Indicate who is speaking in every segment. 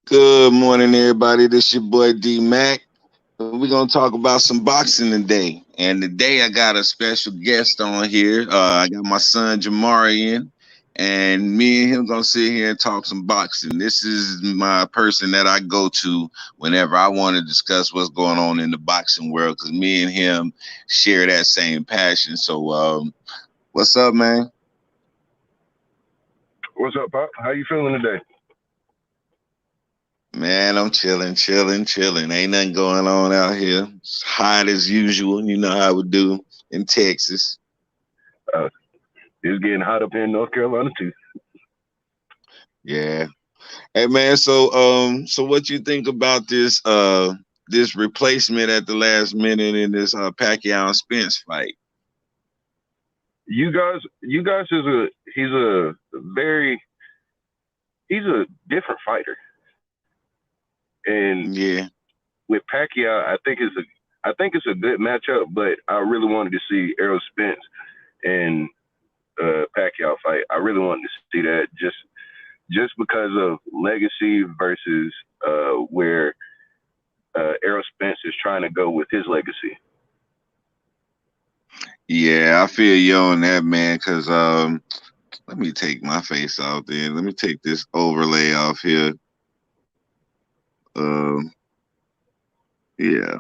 Speaker 1: Good morning, everybody. This your boy D Mac. We're gonna talk about some boxing today. And today I got a special guest on here. I got my son Jamari in, and me and him gonna sit here and talk some boxing. This is my person that I go to whenever I want to discuss what's going on in the boxing world, because me and him share that same passion. So, what's up, man?
Speaker 2: What's up, Pop? How you feeling today?
Speaker 1: Man, I'm chilling. Ain't nothing going on out here. It's hot as usual. You know how we do in Texas.
Speaker 2: Uh, it's getting hot up here in North Carolina too.
Speaker 1: Yeah. Hey man, so what you think about this replacement at the last minute in this Pacquiao and Spence fight?
Speaker 2: You guys is very he's a different fighter, and
Speaker 1: Yeah.
Speaker 2: with Pacquiao, I think it's a good matchup. But I really wanted to see Errol Spence and Pacquiao fight. I really wanted to see that just because of legacy versus where Errol Spence is trying to go with his legacy.
Speaker 1: Yeah, I feel you on that, man, because let me take my face off then. Let me take this overlay off here. Um, yeah.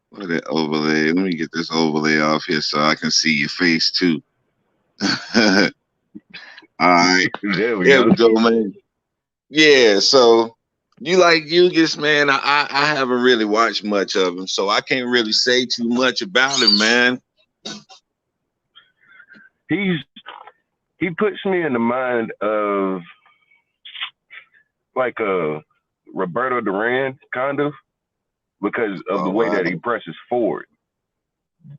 Speaker 1: What that overlay? Let me get this overlay off here so I can see your face too. All right.
Speaker 2: There we
Speaker 1: There
Speaker 2: go.
Speaker 1: we go, man. Yeah, so you like Ugas, man. I haven't really watched much of him, so I can't really say too much about him, man.
Speaker 2: He's he puts me in the mind of like a Roberto Duran kind of because of the
Speaker 1: Oh
Speaker 2: way
Speaker 1: wow.
Speaker 2: that he presses forward.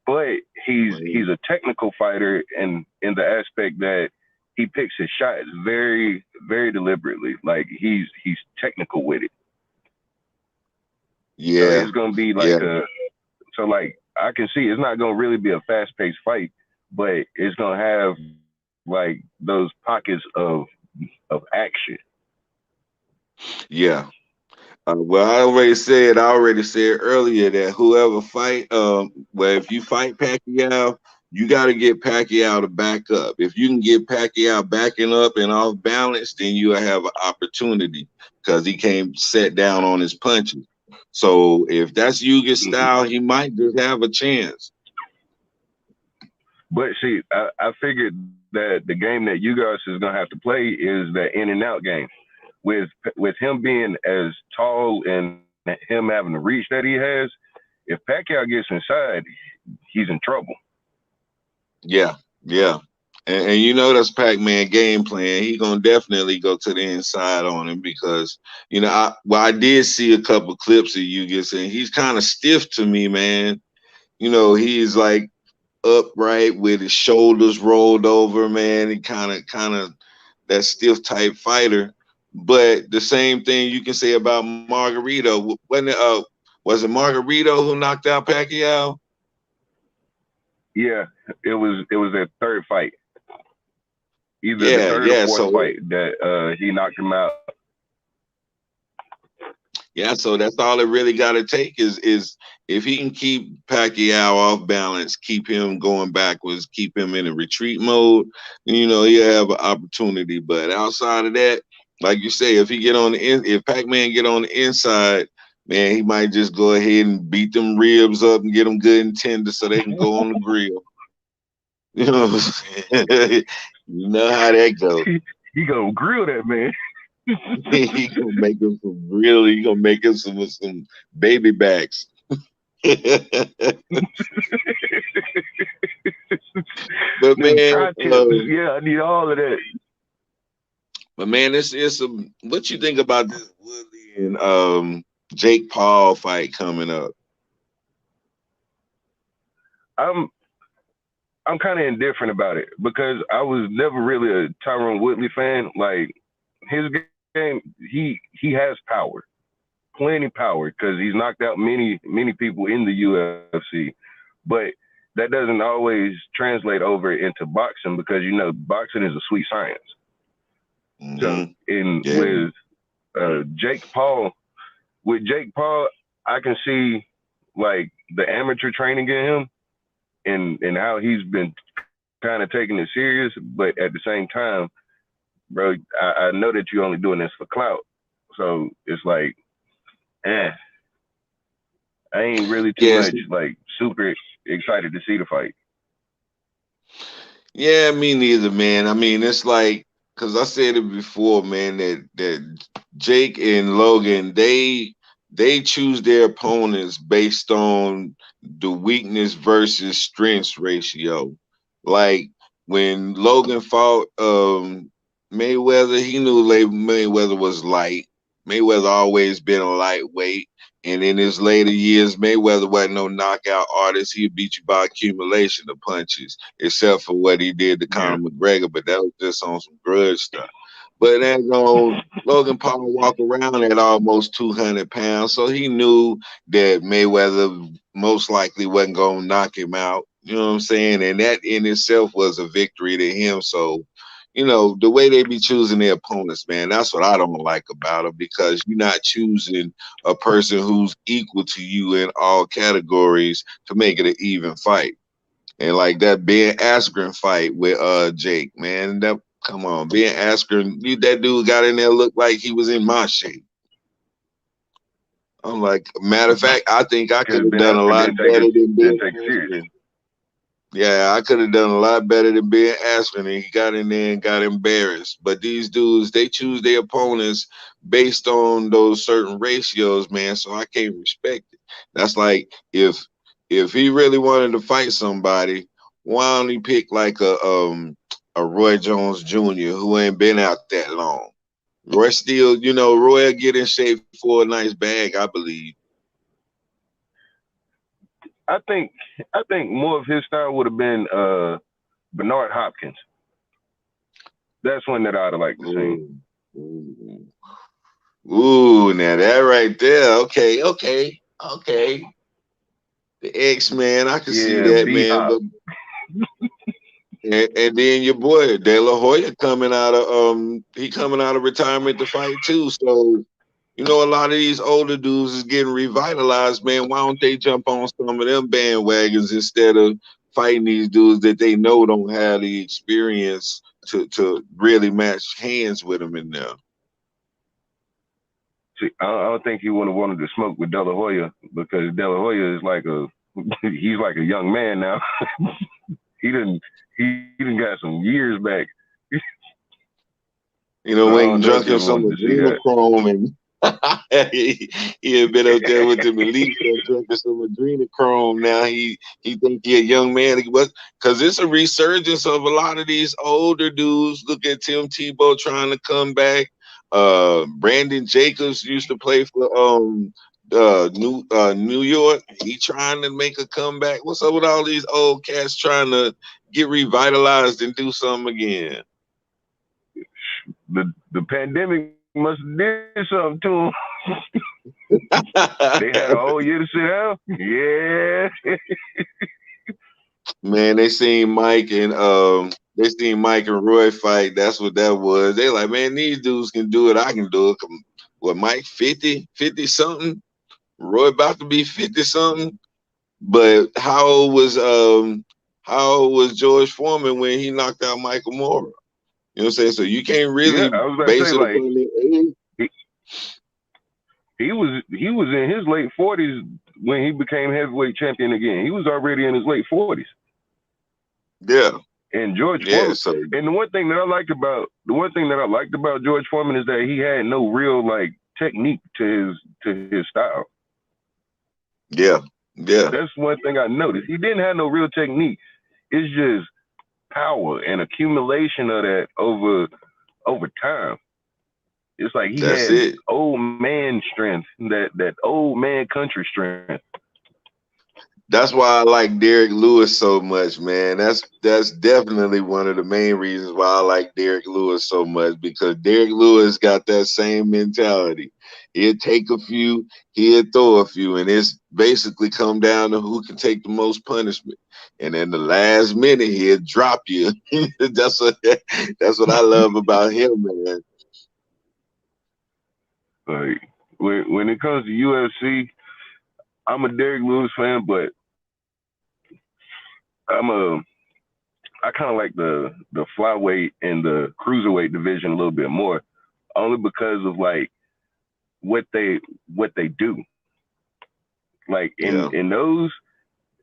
Speaker 2: But he's a technical fighter in the aspect that he picks his shots very very deliberately. Like he's technical with it. So
Speaker 1: Yeah,
Speaker 2: it's gonna be
Speaker 1: yeah,
Speaker 2: like I can see it's not gonna really be a fast paced fight, but it's gonna have like those pockets of action.
Speaker 1: yeah. Well, I already said earlier that whoever fight, well, if you fight Pacquiao, you got to get Pacquiao to back up. If you can get Pacquiao backing up and off balance, then you have an opportunity because he can't set down on his punches. So if that's Yuga's
Speaker 2: Mhm.
Speaker 1: style, he might just have a chance.
Speaker 2: But see, I figured that the game that you guys is gonna have to play is the in and out game. With him being as tall and him having the reach that he has, if Pacquiao gets inside, he's in trouble.
Speaker 1: Yeah, yeah. And you know that's Pac-Man game plan. He gonna definitely go to the inside on him because I did see a couple clips of you get saying he's kind of stiff to me, man. He's like upright with his shoulders rolled over, man. He kind of that stiff type fighter. But the same thing you can say about Margarito. Was it Margarito who knocked out Pacquiao?
Speaker 2: Yeah, it was their third fight, either the
Speaker 1: Yeah,
Speaker 2: third or
Speaker 1: yeah.
Speaker 2: fourth
Speaker 1: So
Speaker 2: fight that he knocked him out.
Speaker 1: yeah, so that's all it really got to take is if he can keep Pacquiao off balance, keep him going backwards, keep him in a retreat mode, he'll have an opportunity. But outside of that, like you say, if Pac-Man get on the inside, man, he might just go ahead and beat them ribs up and get them good and tender so they can go on the grill. You know what I'm saying? You know how that goes.
Speaker 2: He gonna grill that man.
Speaker 1: He gonna make him he gonna make him some baby backs. But
Speaker 2: Them
Speaker 1: man,
Speaker 2: tri tips. Yeah, I need all of that.
Speaker 1: it's what you think about this Woodley and Jake Paul fight coming up?
Speaker 2: I'm I'm kind of indifferent about it because I was never really a Tyron Woodley fan. Like his game, he has power, plenty power because he's knocked out many people in the UFC, but that doesn't always translate over into boxing because boxing is a sweet science. So
Speaker 1: Mm-hmm.
Speaker 2: in
Speaker 1: Yeah.
Speaker 2: Jake Paul, with Jake Paul, I can see like the amateur training in him and how he's been kind of taking it serious, but at the same time, bro, I know that you're only doing this for clout. So it's like, eh, I ain't really too
Speaker 1: Yes.
Speaker 2: much like super excited to see the fight.
Speaker 1: Yeah, me neither, man. I mean, it's like because I said it before, man. That Jake and Logan they choose their opponents based on the weakness versus strength ratio. Like when Logan fought Mayweather, he knew Mayweather was light. Mayweather always been a lightweight. And in his later years, Mayweather wasn't no knockout artist. He'd beat you by accumulation of punches, except for what he did to
Speaker 2: Yeah,
Speaker 1: Conor McGregor, but that was just on some grudge stuff. But then Logan Paul walk around at almost 200 pounds, so he knew that Mayweather most likely wasn't going to knock him out. You know what I'm saying? And that in itself was a victory to him. So, the way they be choosing their opponents, man, that's what I don't like about them because you're not choosing a person who's equal to you in all categories to make it an even fight. And like that Ben Askren fight with Jake, man, that come on, Ben Askren, that dude got in there looked like he was in my shape. I'm like, matter of fact, I think I could
Speaker 2: because
Speaker 1: have
Speaker 2: Ben
Speaker 1: done a
Speaker 2: Askren
Speaker 1: lot better than
Speaker 2: didn't
Speaker 1: Ben
Speaker 2: take it serious.
Speaker 1: Askren. Yeah, I could have done a lot better than Ben Askren, and he got in there and got embarrassed. But these dudes, they choose their opponents based on those certain ratios, man. So I can't respect it. That's like if he really wanted to fight somebody, why don't he pick like a Roy Jones Jr. who ain't been out that long? Roy still, Roy will get in shape for a nice bag, I believe.
Speaker 2: I think I think more of his style would have been Bernard Hopkins. That's one that I'd have liked to see.
Speaker 1: Ooh, ooh. Ooh, now that right there. Okay, okay, okay. The X Man, I can see
Speaker 2: Yeah,
Speaker 1: that,
Speaker 2: B
Speaker 1: man.
Speaker 2: Hop.
Speaker 1: But and then your boy De La Hoya he coming out of retirement to fight too. So a lot of these older dudes is getting revitalized, man. Why don't they jump on some of them bandwagons instead of fighting these dudes that they know don't have the experience to really match hands with them in there?
Speaker 2: See, I don't think he would have wanted to smoke with De La Hoya because De La Hoya is like a he's like a young man now. He didn't got some years back. So I
Speaker 1: Went
Speaker 2: don't
Speaker 1: and
Speaker 2: know if
Speaker 1: drunk
Speaker 2: he
Speaker 1: him
Speaker 2: would
Speaker 1: some
Speaker 2: wanted to see that.
Speaker 1: adrenochrome and he had been up there with the elite and drinking some adrenochrome. Now he think he a young man, but because it's a resurgence of a lot of these older dudes. Look at Tim Tebow trying to come back. Brandon Jacobs used to play for New York. He trying to make a comeback. What's up with all these old cats trying to get revitalized and do something again?
Speaker 2: The pandemic must have did something to him. They had a whole year to sit down. Yeah.
Speaker 1: Man, they seen Mike and Roy fight. That's what that was. They like, man, these dudes can do it. I can do it. What, Mike 50 something? Roy about to be 50 something. But how old was George Foreman when he knocked out Michael Moore? You know what I'm saying? So you can't
Speaker 2: Yeah,
Speaker 1: really
Speaker 2: I was about to
Speaker 1: base
Speaker 2: say
Speaker 1: it
Speaker 2: like
Speaker 1: upon the age.
Speaker 2: he, he was in his late 40s when he became heavyweight champion again. He was already in his late 40s.
Speaker 1: Yeah.
Speaker 2: And George
Speaker 1: Yeah.
Speaker 2: Foreman,
Speaker 1: So
Speaker 2: and the one thing that I liked about George Foreman is that he had no real like technique to his style.
Speaker 1: yeah. Yeah.
Speaker 2: That's one thing I noticed. He didn't have no real technique. It's just power and accumulation of that over time. It's like he
Speaker 1: That's
Speaker 2: had
Speaker 1: it.
Speaker 2: old man strength, that old man country strength.
Speaker 1: That's why I like Derek Lewis so much, man. That's definitely one of the main reasons why I like Derek Lewis so much because Derek Lewis got that same mentality. He'll take a few, he'll throw a few, and it's basically come down to who can take the most punishment. And in the last minute, he'll drop you. That's what I love about him, man.
Speaker 2: Like when it comes to UFC, I'm a Derek Lewis fan, but I'm a I kind of like the flyweight and the cruiserweight division a little bit more, only because of like what they what they do. Like
Speaker 1: Yeah.
Speaker 2: in those,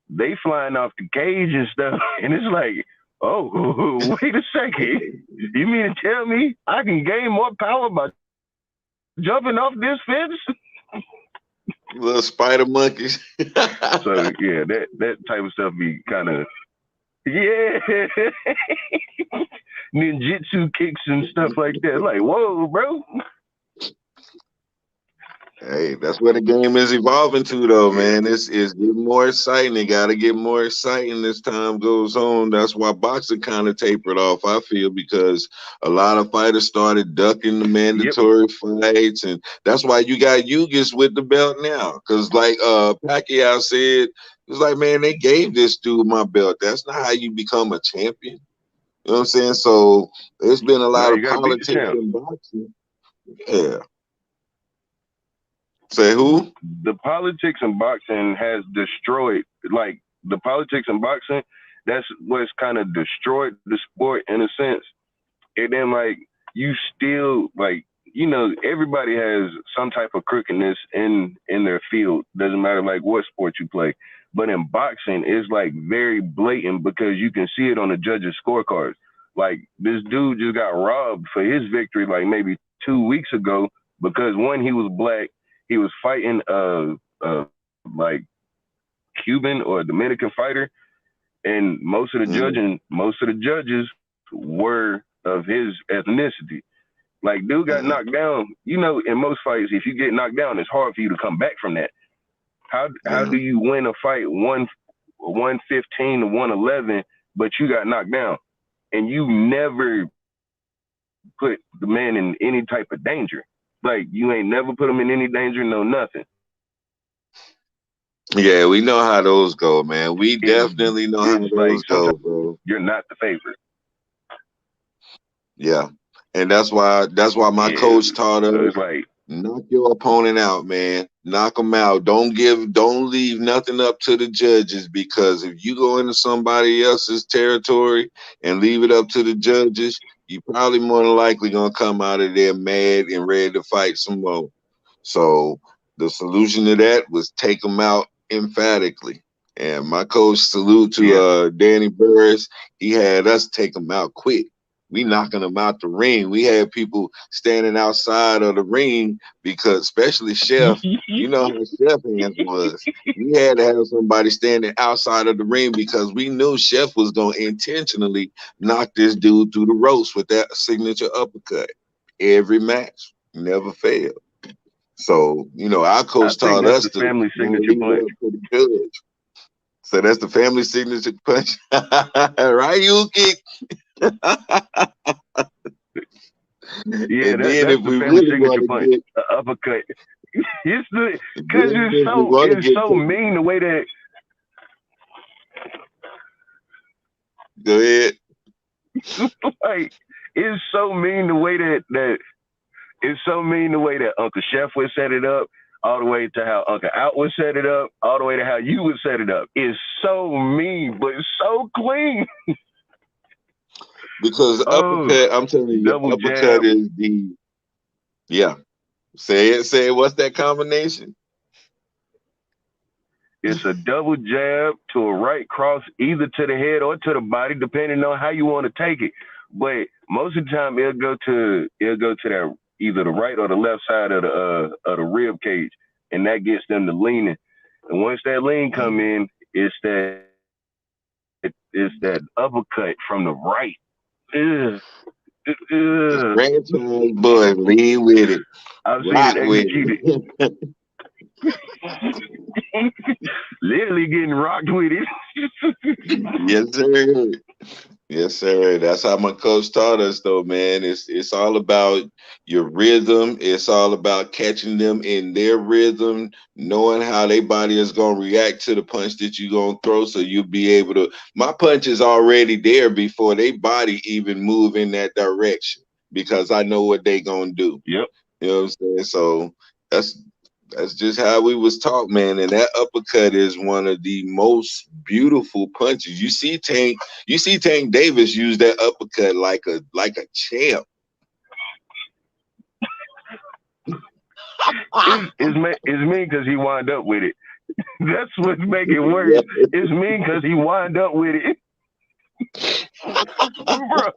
Speaker 2: they flying off the cage and stuff, and it's like, oh, wait a second, you mean to tell me I can gain more power by jumping off this fence?
Speaker 1: Little spider monkeys.
Speaker 2: So yeah, that type of stuff be kind of yeah, ninjutsu kicks and stuff like that. Like, whoa, bro.
Speaker 1: Hey, that's where the game is evolving to, though,
Speaker 2: Yeah,
Speaker 1: man. It's getting more exciting. It got to get more exciting as time goes on. That's why boxing kind of tapered off, I feel, because a lot of fighters started ducking the
Speaker 2: yep,
Speaker 1: mandatory fights, and that's why you got Ugas with the belt now. Because, like Pacquiao said, it's like, man, they gave this dude my belt. That's not how you become a champion. You know what I'm saying? So there's been a
Speaker 2: now
Speaker 1: lot
Speaker 2: you
Speaker 1: of
Speaker 2: got to beat the
Speaker 1: politics
Speaker 2: champ.
Speaker 1: in boxing. Yeah. Say who?
Speaker 2: The politics in boxing has destroyed, like, the politics in boxing, that's what's kind of destroyed the sport in a sense. And then, like, you still, like, everybody has some type of crookedness in their field. Doesn't matter, like, what sport you play. But in boxing, it's, like, very blatant because you can see it on the judges' scorecards. Like, this dude just got robbed for his victory, like, maybe 2 weeks ago because, one, he was black. He was fighting like Cuban or Dominican fighter, and
Speaker 1: Mm,
Speaker 2: most of the judges were of his ethnicity. Like, dude got
Speaker 1: mm,
Speaker 2: knocked down. In most fights, if you get knocked down, it's hard for you to come back from that. How
Speaker 1: yeah.
Speaker 2: do you win a fight 115 to 111, but you got knocked down and you never put the man in any type of danger? Like, you ain't never put him in any danger, no nothing.
Speaker 1: Yeah, we know how those go, man. We
Speaker 2: It's
Speaker 1: definitely know how
Speaker 2: it's like
Speaker 1: those
Speaker 2: sometimes
Speaker 1: go, bro.
Speaker 2: you're not the favorite.
Speaker 1: Yeah. And that's why my
Speaker 2: Yeah.
Speaker 1: coach taught
Speaker 2: So
Speaker 1: us
Speaker 2: it's like,
Speaker 1: knock your opponent out, man. Knock them out. Don't leave nothing up to the judges because if you go into somebody else's territory and leave it up to the judges, you probably more than likely gonna come out of there mad and ready to fight some more. So the solution to that was take them out emphatically. And my coach, salute to
Speaker 2: yeah.
Speaker 1: Danny Burris, he had us take them out quick. We knocking them out the ring. We had people standing outside of the ring because, especially Chef, you know how Chef hands was. We had to have somebody standing outside of the ring because we knew Chef was going to intentionally knock this dude through the ropes with that signature uppercut every match. Never failed. So, our
Speaker 2: I
Speaker 1: coach
Speaker 2: think
Speaker 1: taught
Speaker 2: that's
Speaker 1: us
Speaker 2: the
Speaker 1: to
Speaker 2: family
Speaker 1: not
Speaker 2: signature
Speaker 1: leave it
Speaker 2: punch.
Speaker 1: up to the judge. So that's the family signature punch. Right, Yuki?
Speaker 2: Yeah,
Speaker 1: And then
Speaker 2: that's
Speaker 1: if
Speaker 2: the
Speaker 1: we
Speaker 2: family
Speaker 1: really want
Speaker 2: signature
Speaker 1: to
Speaker 2: punch.
Speaker 1: get,
Speaker 2: Uppercut. It's the because
Speaker 1: then if we want to
Speaker 2: it's
Speaker 1: get
Speaker 2: so
Speaker 1: to,
Speaker 2: mean the way that
Speaker 1: go ahead.
Speaker 2: like it's so mean the way that it's so mean the way that Uncle Chef would set it up, all the way to how Uncle Out would set it up, all the way to how you would set it up. It's so mean, but it's so clean.
Speaker 1: Because the
Speaker 2: Oh,
Speaker 1: uppercut, I'm telling you,
Speaker 2: double
Speaker 1: uppercut
Speaker 2: jab.
Speaker 1: is yeah. Say it, say it. What's that combination?
Speaker 2: It's a double jab to a right cross, either to the head or to the body, depending on how you want to take it. But most of the time, it'll go to that either the right or the left side of the rib cage, and that gets them to leaning. And once that lean come
Speaker 1: Mm.
Speaker 2: in, it's that uppercut from the right. Ugh,
Speaker 1: The
Speaker 2: ugh.
Speaker 1: franchise boys lean with it,
Speaker 2: I've seen it
Speaker 1: rock with
Speaker 2: executed.
Speaker 1: it.
Speaker 2: Literally getting rocked with it.
Speaker 1: Yes, sir. Yes, sir. That's how my coach taught us, though, man. It's all about your rhythm. It's all about catching them in their rhythm, knowing how their body is gonna react to the punch that you're gonna throw, so you'll be able to. My punch is already there before their body even move in that direction because I know what they gonna do.
Speaker 2: Yep.
Speaker 1: You know what I'm saying? So that's that's just how we was taught, man. And that uppercut is one of the most beautiful punches. You see Tank Davis use that uppercut like a champ.
Speaker 2: It's mean because he wind up with it. That's what make it worse.
Speaker 1: Yeah.
Speaker 2: It's mean because he wind up with it, bro.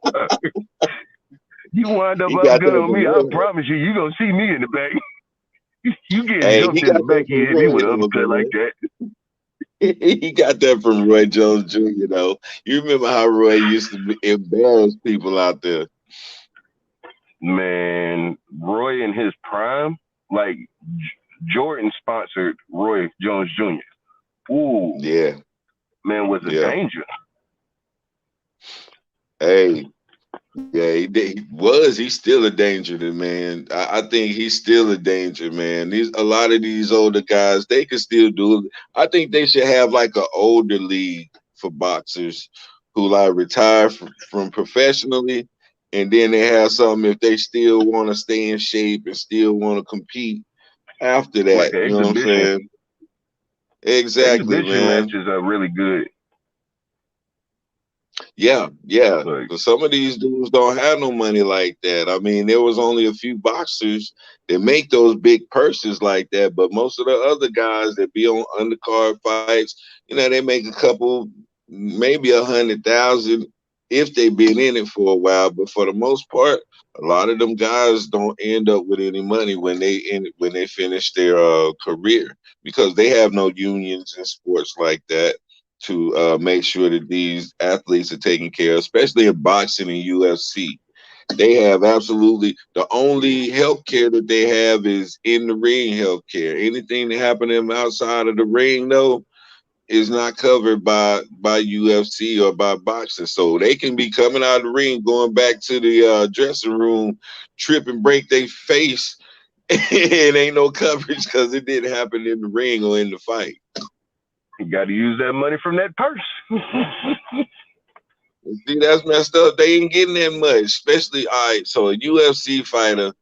Speaker 2: You wind up
Speaker 1: He got
Speaker 2: uppercut
Speaker 1: that
Speaker 2: on
Speaker 1: from
Speaker 2: me. I
Speaker 1: Red.
Speaker 2: promise you, you gonna see me in the back. You getting
Speaker 1: Hey,
Speaker 2: jumped
Speaker 1: he
Speaker 2: in the
Speaker 1: got
Speaker 2: back
Speaker 1: that
Speaker 2: of
Speaker 1: from
Speaker 2: your head me with
Speaker 1: Red,
Speaker 2: an
Speaker 1: though,
Speaker 2: uppercut like
Speaker 1: man.
Speaker 2: that.
Speaker 1: He got that from Roy Jones Jr. Though. You remember how Roy used to embarrass people out there?
Speaker 2: Man, Roy in his prime, like Jordan sponsored Roy Jones Jr. Ooh,
Speaker 1: Yeah,
Speaker 2: man, was a
Speaker 1: yeah.
Speaker 2: danger.
Speaker 1: Hey, yeah, he was. He's still a danger, to man. I think he's still a danger, man. These a lot of these older guys, they can still do it. I think they should have like an older league for boxers who like retire from professionally, and then they have something if they still want to stay in shape and still want to compete after
Speaker 2: Like
Speaker 1: that.
Speaker 2: an
Speaker 1: You know what I'm
Speaker 2: exhibition.
Speaker 1: saying? Exactly,
Speaker 2: Exhibition
Speaker 1: man.
Speaker 2: matches are really good.
Speaker 1: Yeah, yeah.
Speaker 2: Like,
Speaker 1: 'Cause some of these dudes don't have no money like that. I mean, there was only a few boxers that make those big purses like that, but most of the other guys that be on undercard fights, they make a couple, maybe 100,000 if they been in it for a while. But for the most part, a lot of them guys don't end up with any money when they finish their career because they have no unions in sports like that to make sure that these athletes are taken care of, especially in boxing and UFC. They have absolutely the only health care that they have is in the ring health care. Anything that happen to them outside of the ring, though, is not covered by UFC or by boxing. So they can be coming out of the ring, going back to the dressing room, trip and break their face. It ain't no coverage because it didn't happen in the ring or in the fight.
Speaker 2: you got to use that money from that purse.
Speaker 1: See, that's messed up. They ain't getting that much, especially all right. So a UFC fighter,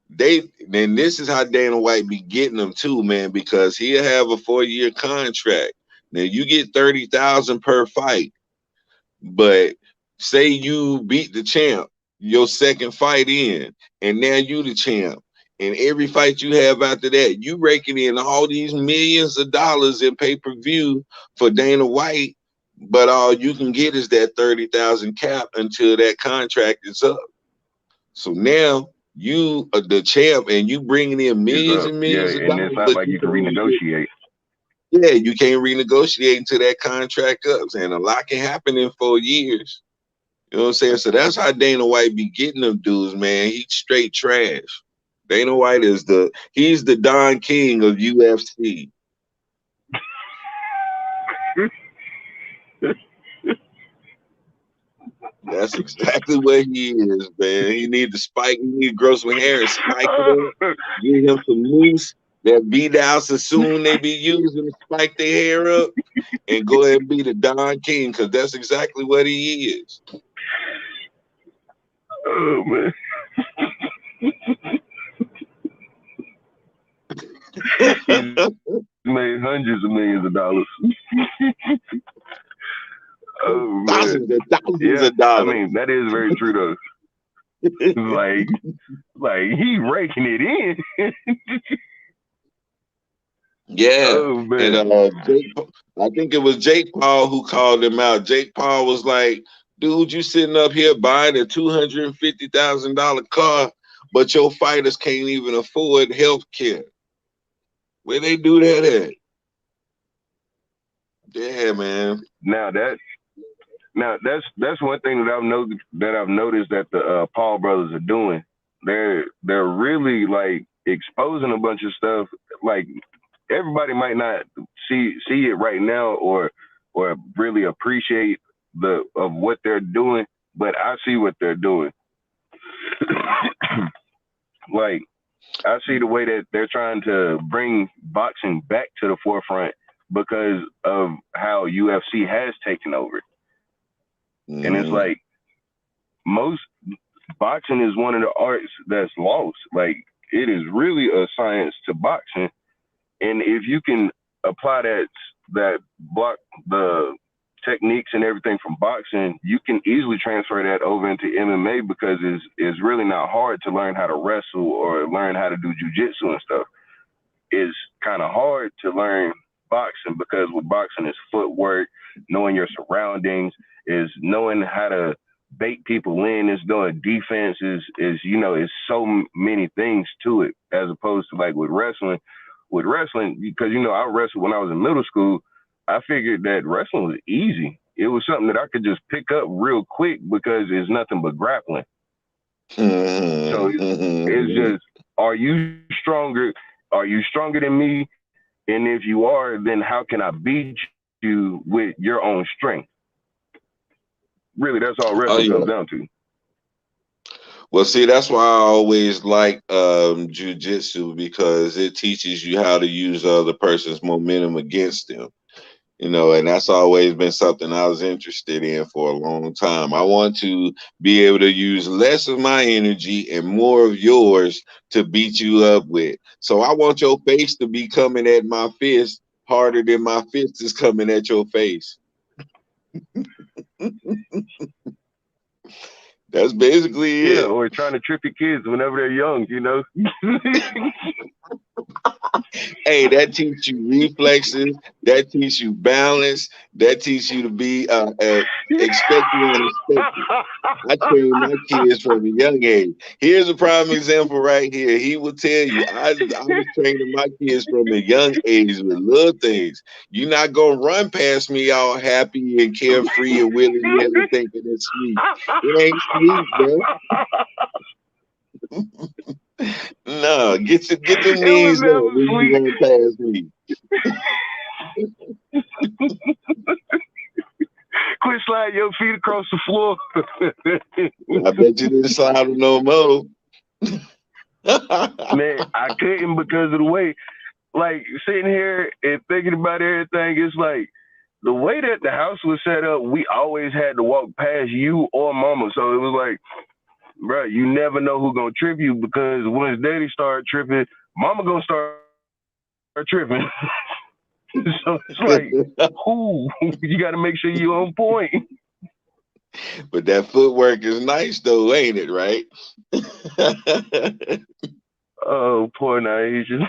Speaker 1: then this is how Dana White be getting them too, man, because he'll have a 4-year contract. Now you get 30,000 per fight, but say you beat the champ, your second fight in, and now you the champ. And every fight you have after that, you raking in all these millions of dollars in pay-per-view for Dana White, but all you can get is that 30,000 cap until that contract is up. So now you are the champ and you bringing in
Speaker 2: Is
Speaker 1: millions
Speaker 2: up.
Speaker 1: and
Speaker 2: Yeah,
Speaker 1: millions of
Speaker 2: and it's
Speaker 1: dollars,
Speaker 2: not
Speaker 1: but
Speaker 2: like
Speaker 1: you
Speaker 2: you can
Speaker 1: can only get,
Speaker 2: renegotiate.
Speaker 1: yeah, you can't renegotiate until that contract ups, and a lot can happen in 4 years. You know what I'm saying? So that's how Dana White be getting them dudes, man. He's straight trash. Dana White he's the Don King of UFC. That's exactly what he is, man. He need to spike. He need to grow some hair and spike it up. Give him some mousse. That Vidal Sassoon they be using to spike their hair up, and go ahead and be the Don King because that's exactly what he is.
Speaker 2: Oh man, he's made hundreds of millions of dollars. Oh man,
Speaker 1: Thousands and thousands
Speaker 2: yeah.
Speaker 1: of
Speaker 2: I
Speaker 1: dollars.
Speaker 2: mean, that is very true though. Like, like he raking it in.
Speaker 1: Yeah,
Speaker 2: Oh
Speaker 1: and
Speaker 2: man,
Speaker 1: I think it was Jake Paul who called him out. Jake Paul was like, "Dude, you sitting up here buying a $250,000 car, but your fighters can't even afford health care. Where they do that at?" Yeah, man.
Speaker 2: now that's one thing that I've noticed that the Paul brothers are doing. They're really like exposing a bunch of stuff. Like everybody might not see it right now or really appreciate the of what they're doing, but I see what they're doing. Like I see the way that they're trying to bring boxing back to the forefront because of how UFC has taken over. And it's
Speaker 1: Mm-hmm.
Speaker 2: like most boxing is one of the arts that's lost. Like it is really a science to boxing. And if you can apply that block the techniques and everything from boxing, you can easily transfer that over into MMA because it's really not hard to learn how to wrestle or learn how to do jujitsu and stuff. It's kind of hard to learn boxing because with boxing is footwork, knowing your surroundings, is knowing how to bait people in, is doing defense, is is so many things to it as opposed to like with wrestling. With wrestling, because I wrestled when I was in middle school, I figured that wrestling was easy. It was something that I could just pick up real quick because it's nothing but grappling. So it's
Speaker 1: Mm-hmm.
Speaker 2: just, are you stronger? Are you stronger than me? And if you are, then how can I beat you with your own strength? Really, that's all
Speaker 1: Oh
Speaker 2: wrestling comes
Speaker 1: yeah.
Speaker 2: down to.
Speaker 1: Well, see, that's why I always like jujitsu because it teaches you how to use the other person's momentum against them. And that's always been something I was interested in for a long time. I want to be able to use less of my energy and more of yours to beat you up with. So I want your face to be coming at my fist harder than my fist is coming at your face. That's basically
Speaker 2: Yeah,
Speaker 1: it.
Speaker 2: or trying to trip your kids whenever they're young.
Speaker 1: Hey, that teach you reflexes. That teach you balance. That teach you to be expect the unexpected. I train my kids from a young age. Here's a prime example right here. He will tell you, I was training my kids from a young age with little things. You're not gonna run past me all happy and carefree and willy nilly thinking it's sweet. It ain't sweet, bro. No, get them
Speaker 2: It was
Speaker 1: knees up
Speaker 2: never
Speaker 1: when you
Speaker 2: sweet.
Speaker 1: run past me.
Speaker 2: Quit sliding your feet across the floor.
Speaker 1: I bet you didn't slide them no more.
Speaker 2: Man, I couldn't because of the way, like, sitting here and thinking about everything, it's like, the way that the house was set up, we always had to walk past you or mama. So it was like, bro, you never know who gonna trip you because once daddy start tripping, mama gonna start tripping. So it's like, who? You got to make sure you on point.
Speaker 1: But that footwork is nice though, ain't it, right?
Speaker 2: Oh, poor Naisha.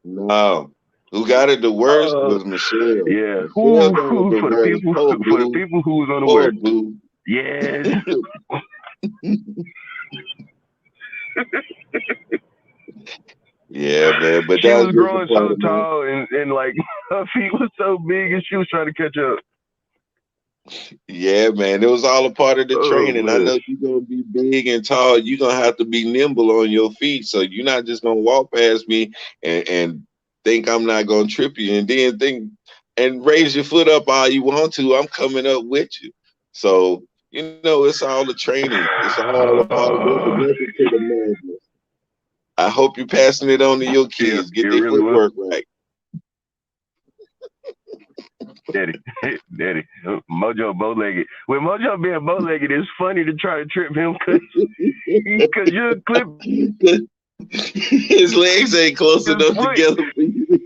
Speaker 1: No. Who got it the worst
Speaker 2: Oh,
Speaker 1: was Michelle.
Speaker 2: yeah.
Speaker 1: Michelle got it
Speaker 2: Ooh,
Speaker 1: the
Speaker 2: for the
Speaker 1: worst.
Speaker 2: people,
Speaker 1: Poor
Speaker 2: for the
Speaker 1: boo.
Speaker 2: people who was
Speaker 1: Poor
Speaker 2: unaware.
Speaker 1: boo.
Speaker 2: Yes.
Speaker 1: Yeah, man. But
Speaker 2: She
Speaker 1: that's
Speaker 2: was
Speaker 1: just a
Speaker 2: growing
Speaker 1: part
Speaker 2: so
Speaker 1: of my.
Speaker 2: tall and like her feet was so big and she was trying to catch up.
Speaker 1: Yeah, man. It was all a part of the
Speaker 2: Oh
Speaker 1: training. I
Speaker 2: man.
Speaker 1: know you're gonna be big and tall. You're gonna have to be nimble on your feet. So you're not just gonna walk past me and think I'm not gonna trip you and then think and raise your foot up all you want to. I'm coming up with you. So, it's all the training. It's all a part of there's a method to the madness. I hope you're passing it on to your
Speaker 2: Yeah,
Speaker 1: kids. Get
Speaker 2: it
Speaker 1: their
Speaker 2: really was.
Speaker 1: footwork right.
Speaker 2: Daddy, daddy, Mojo bow-legged. With Mojo being bow-legged, it's funny to try to trip him because you'll clip his foot.
Speaker 1: His legs ain't close enough together for you.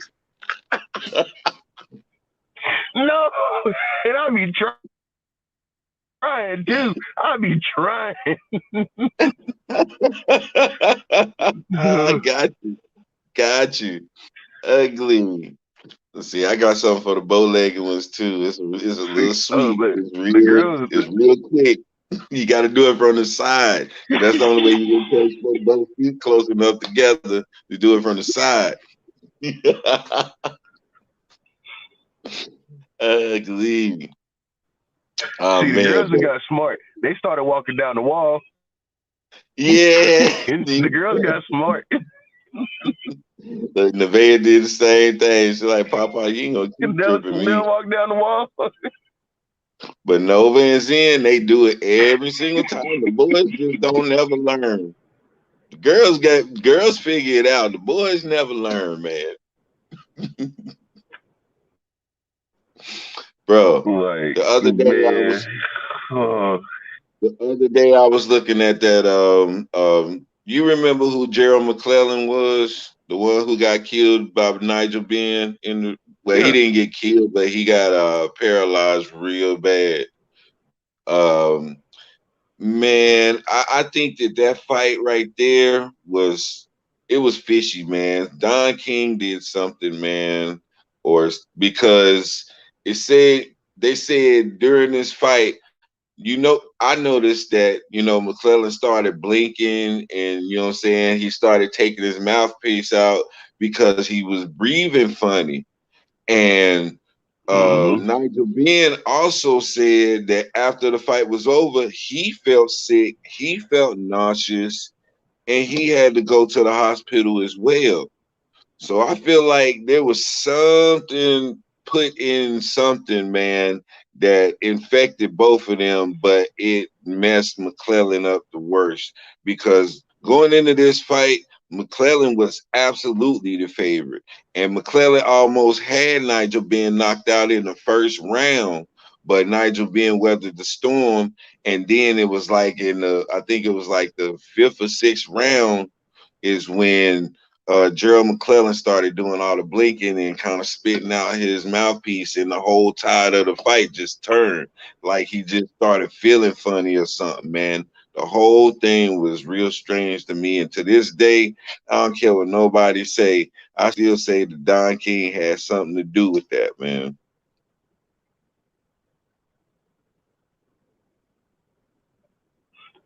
Speaker 2: No, and I be trying too. I be trying.
Speaker 1: I got you. Got you. Ugly. Let's see. I got something for the bow-legged ones too. It's a little
Speaker 2: Oh,
Speaker 1: sweet.
Speaker 2: but
Speaker 1: It's
Speaker 2: the
Speaker 1: real.
Speaker 2: girls,
Speaker 1: It's real quick. You got to do it from the side, because that's the only way you can catch both feet close enough together to do it from the side. Ugly. Oh
Speaker 2: see, the
Speaker 1: man,
Speaker 2: girls that
Speaker 1: but
Speaker 2: got smart, they started walking down the wall.
Speaker 1: yeah.
Speaker 2: And the girls got smart.
Speaker 1: Look, Nevaeh did the same thing. She's like, Papa, you ain't gonna keep tripping
Speaker 2: They'll
Speaker 1: me.
Speaker 2: walk down the wall.
Speaker 1: But Nova and Zen, they do it every single time. The boys just don't never learn. The girls figure it out. The boys never learn, man. Bro,
Speaker 2: Like,
Speaker 1: the other day I
Speaker 2: man.
Speaker 1: was
Speaker 2: Oh,
Speaker 1: the other day I was looking at that you remember who Gerald McClellan was? The one who got killed by Nigel Ben in the well, he
Speaker 2: yeah.
Speaker 1: didn't get killed, but he got paralyzed real bad. Um Man, I think that fight right there was it was fishy, man. Don King did something, man, or because it said they said during this fight, I noticed that McClellan started blinking, and you know what I'm saying, he started taking his mouthpiece out because he was breathing funny, and
Speaker 2: Mm-hmm.
Speaker 1: Nigel Ben also said that after the fight was over, he felt sick, he felt nauseous, and he had to go to the hospital as well. So I feel like there was something put in something, man, that infected both of them, but it messed McClellan up the worst because going into this fight, McClellan was absolutely the favorite. And McClellan almost had Nigel being knocked out in the first round, but Nigel being weathered the storm. And then it was like I think it was like the fifth or sixth round is when Gerald McClellan started doing all the blinking and kind of spitting out his mouthpiece, and the whole tide of the fight just turned. Like he just started feeling funny or something, man. The whole thing was real strange to me. And to this day, I don't care what nobody say. I still say that Don King had something to do with that, man.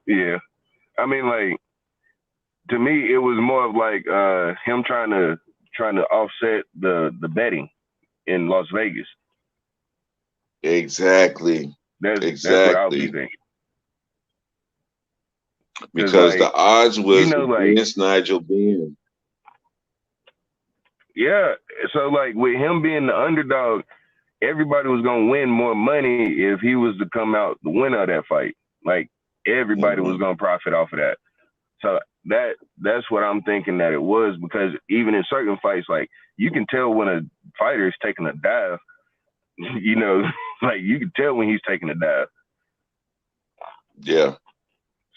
Speaker 2: Yeah. I mean, like, to me, it was more of like him trying to offset the betting in Las Vegas.
Speaker 1: Exactly.
Speaker 2: That's what I'll be
Speaker 1: Exactly.
Speaker 2: thinking. Cause
Speaker 1: Because the
Speaker 2: like,
Speaker 1: odds was
Speaker 2: like,
Speaker 1: against Nigel Ben.
Speaker 2: yeah. So like with him being the underdog, everybody was gonna win more money if he was to come out the winner of that fight. Like everybody was
Speaker 1: Hmm.
Speaker 2: gonna profit off of that. So that's what I'm thinking that it was because even in certain fights, like you can tell when a fighter is taking a dive. You know, like you can tell when he's taking a dive.
Speaker 1: Yeah.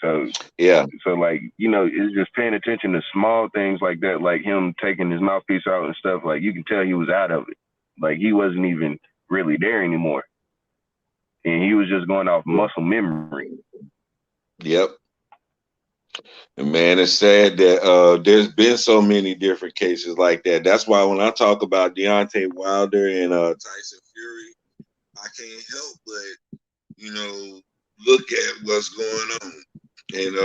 Speaker 2: So
Speaker 1: Yeah.
Speaker 2: like it's just paying attention to small things like that, like him taking his mouthpiece out and stuff. Like you can tell he was out of it. Like he wasn't even really there anymore, and he was just going off
Speaker 1: Yeah.
Speaker 2: muscle memory.
Speaker 1: Yep. And man, it's sad that there's been so many different cases like that. That's why when I talk about Deontay Wilder and Tyson Fury, I can't help but look at what's going on. And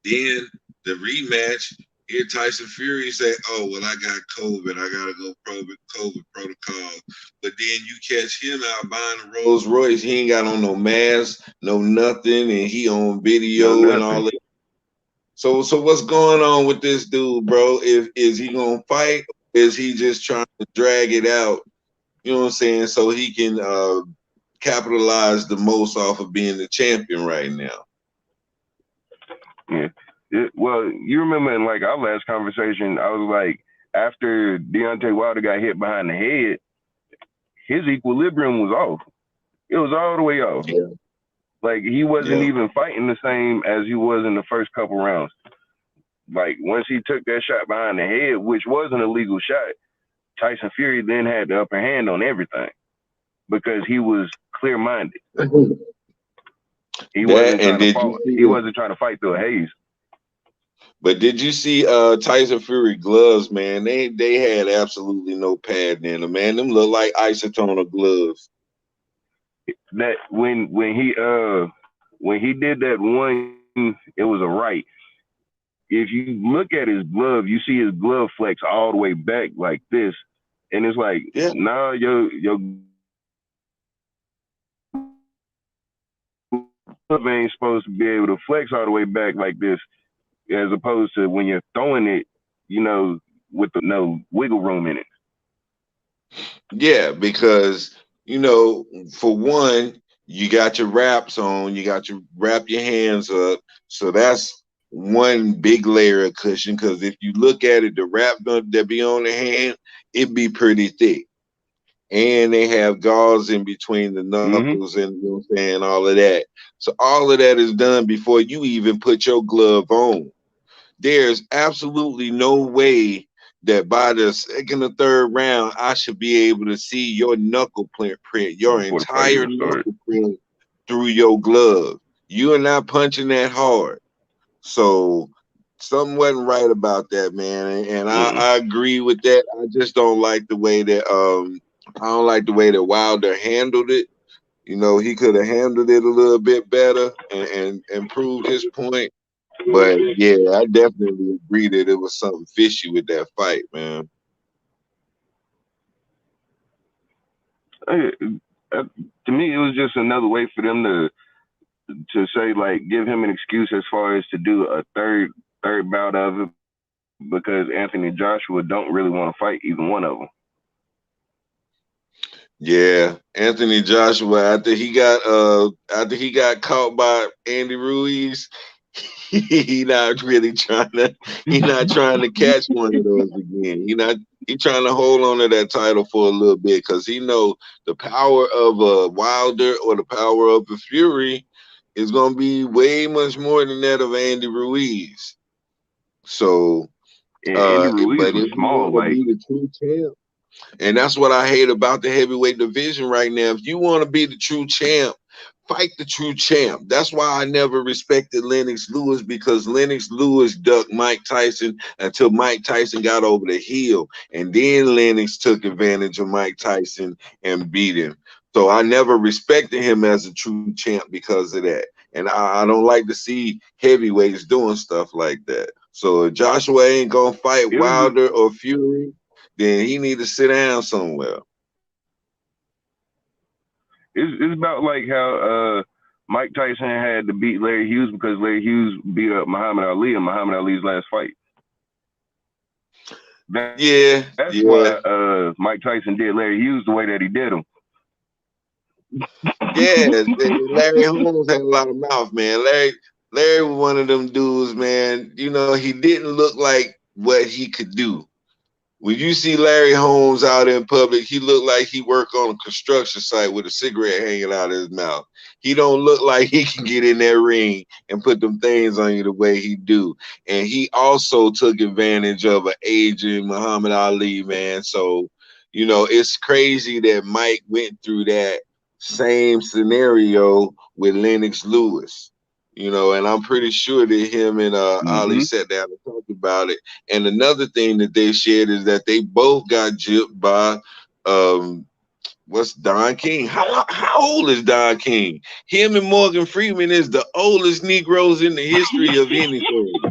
Speaker 1: then the rematch, here Tyson Fury say, "Oh well, I got COVID. I gotta go COVID protocol." But then you catch him out buying a Rolls Royce. He ain't got on no mask, no nothing, and he on
Speaker 2: No
Speaker 1: video and all
Speaker 2: nothing.
Speaker 1: that. So what's going on with this dude, bro? Is he gonna fight? Is he just trying to drag it out? You know what I'm saying? So he can capitalize the most off of being the champion right now.
Speaker 2: Yeah. Well, you remember in like our last conversation, I was like, after Deontay Wilder got hit behind the head, his equilibrium was off. It was all the way off.
Speaker 1: Yeah,
Speaker 2: Like he wasn't
Speaker 1: yeah.
Speaker 2: even fighting the same as he was in the first couple rounds. Like once he took that shot behind the head, which was an illegal shot, Tyson Fury then had the upper hand on everything because he was clear minded. He
Speaker 1: That
Speaker 2: wasn't trying
Speaker 1: and
Speaker 2: to
Speaker 1: did you
Speaker 2: fall.
Speaker 1: see
Speaker 2: He
Speaker 1: the
Speaker 2: wasn't trying to fight through a haze.
Speaker 1: but did you see Tyson Fury gloves, man? They had absolutely no pad in them, man. Them look like isotone gloves.
Speaker 2: That when he did that one, it was a right. If you look at his glove, you see his glove flex all the way back like this, and it's like,
Speaker 1: Yeah.
Speaker 2: nah, your glove ain't supposed to be able to flex all the way back like this, as opposed to when you're throwing it, with no wiggle room in it.
Speaker 1: Yeah, because for one, you got your wraps on, you got to wrap your hands up. So that's one big layer of cushion. Because if you look at it, the wrap that be on the hand, it be pretty thick. And they have gauze in between the
Speaker 2: Hmm.
Speaker 1: knuckles and what I'm saying, all of that. So all of that is done before you even put your glove on. There's absolutely no way that by the second or third round, I should be able to see your print, your
Speaker 2: Before the fight
Speaker 1: entire
Speaker 2: even started.
Speaker 1: knuckle print through your glove. You are not punching that hard. So something wasn't right about that, man. And
Speaker 2: Mm-mm.
Speaker 1: I agree with that. I just don't like the way that I don't like the way that Wilder handled it. He could have handled it a little bit better and proved his point. But yeah, I definitely agree that it was something fishy with that fight, man.
Speaker 2: Uh, to me, it was just another way for them to say, like, give him an excuse as far as to do a third bout of it, because Anthony Joshua don't really want to fight either one of them.
Speaker 1: Yeah, Anthony Joshua after he got caught by Andy Ruiz, he not really trying to catch one of those again. He trying to hold on to that title for a little bit because he know the power of a Wilder or the power of a Fury is gonna be way much more than that of Andy Ruiz. So
Speaker 2: And Andy Ruiz
Speaker 1: but
Speaker 2: was
Speaker 1: if you
Speaker 2: small,
Speaker 1: want to
Speaker 2: like,
Speaker 1: be the true champ, and that's what I hate about the heavyweight division right now. If you want to be the true champ, fight the true champ. That's why I never respected Lennox Lewis, because Lennox Lewis ducked Mike Tyson until Mike Tyson got over the hill. And then Lennox took advantage of Mike Tyson and beat him. So I never respected him as a true champ because of that. And I don't like to see heavyweights doing stuff like that. So if Joshua ain't gonna fight
Speaker 2: it was
Speaker 1: Wilder or Fury, then he need to sit down somewhere.
Speaker 2: it's about like how Mike Tyson had to beat Larry Hughes because Larry Hughes beat up Muhammad Ali in Muhammad Ali's last fight. That's why
Speaker 1: Yeah, yeah,
Speaker 2: Mike Tyson did Larry Hughes the way that he did him.
Speaker 1: yeah. Larry Holmes had a lot of mouth, man. Larry was one of them dudes, man. He didn't look like what he could do. When you see Larry Holmes out in public, he looked like he worked on a construction site with a cigarette hanging out of his mouth. He don't look like he can get in that ring and put them things on you the way he do. And he also took advantage of an aging Muhammad Ali, man. So, it's crazy that Mike went through that same scenario with Lennox Lewis. And I'm pretty sure that him and Ali
Speaker 2: Hmm.
Speaker 1: sat down and talked about it. And another thing that they shared is that they both got gypped by um what's Don King. How old is Don King? Him and Morgan Freeman is the oldest Negroes in the history of anything.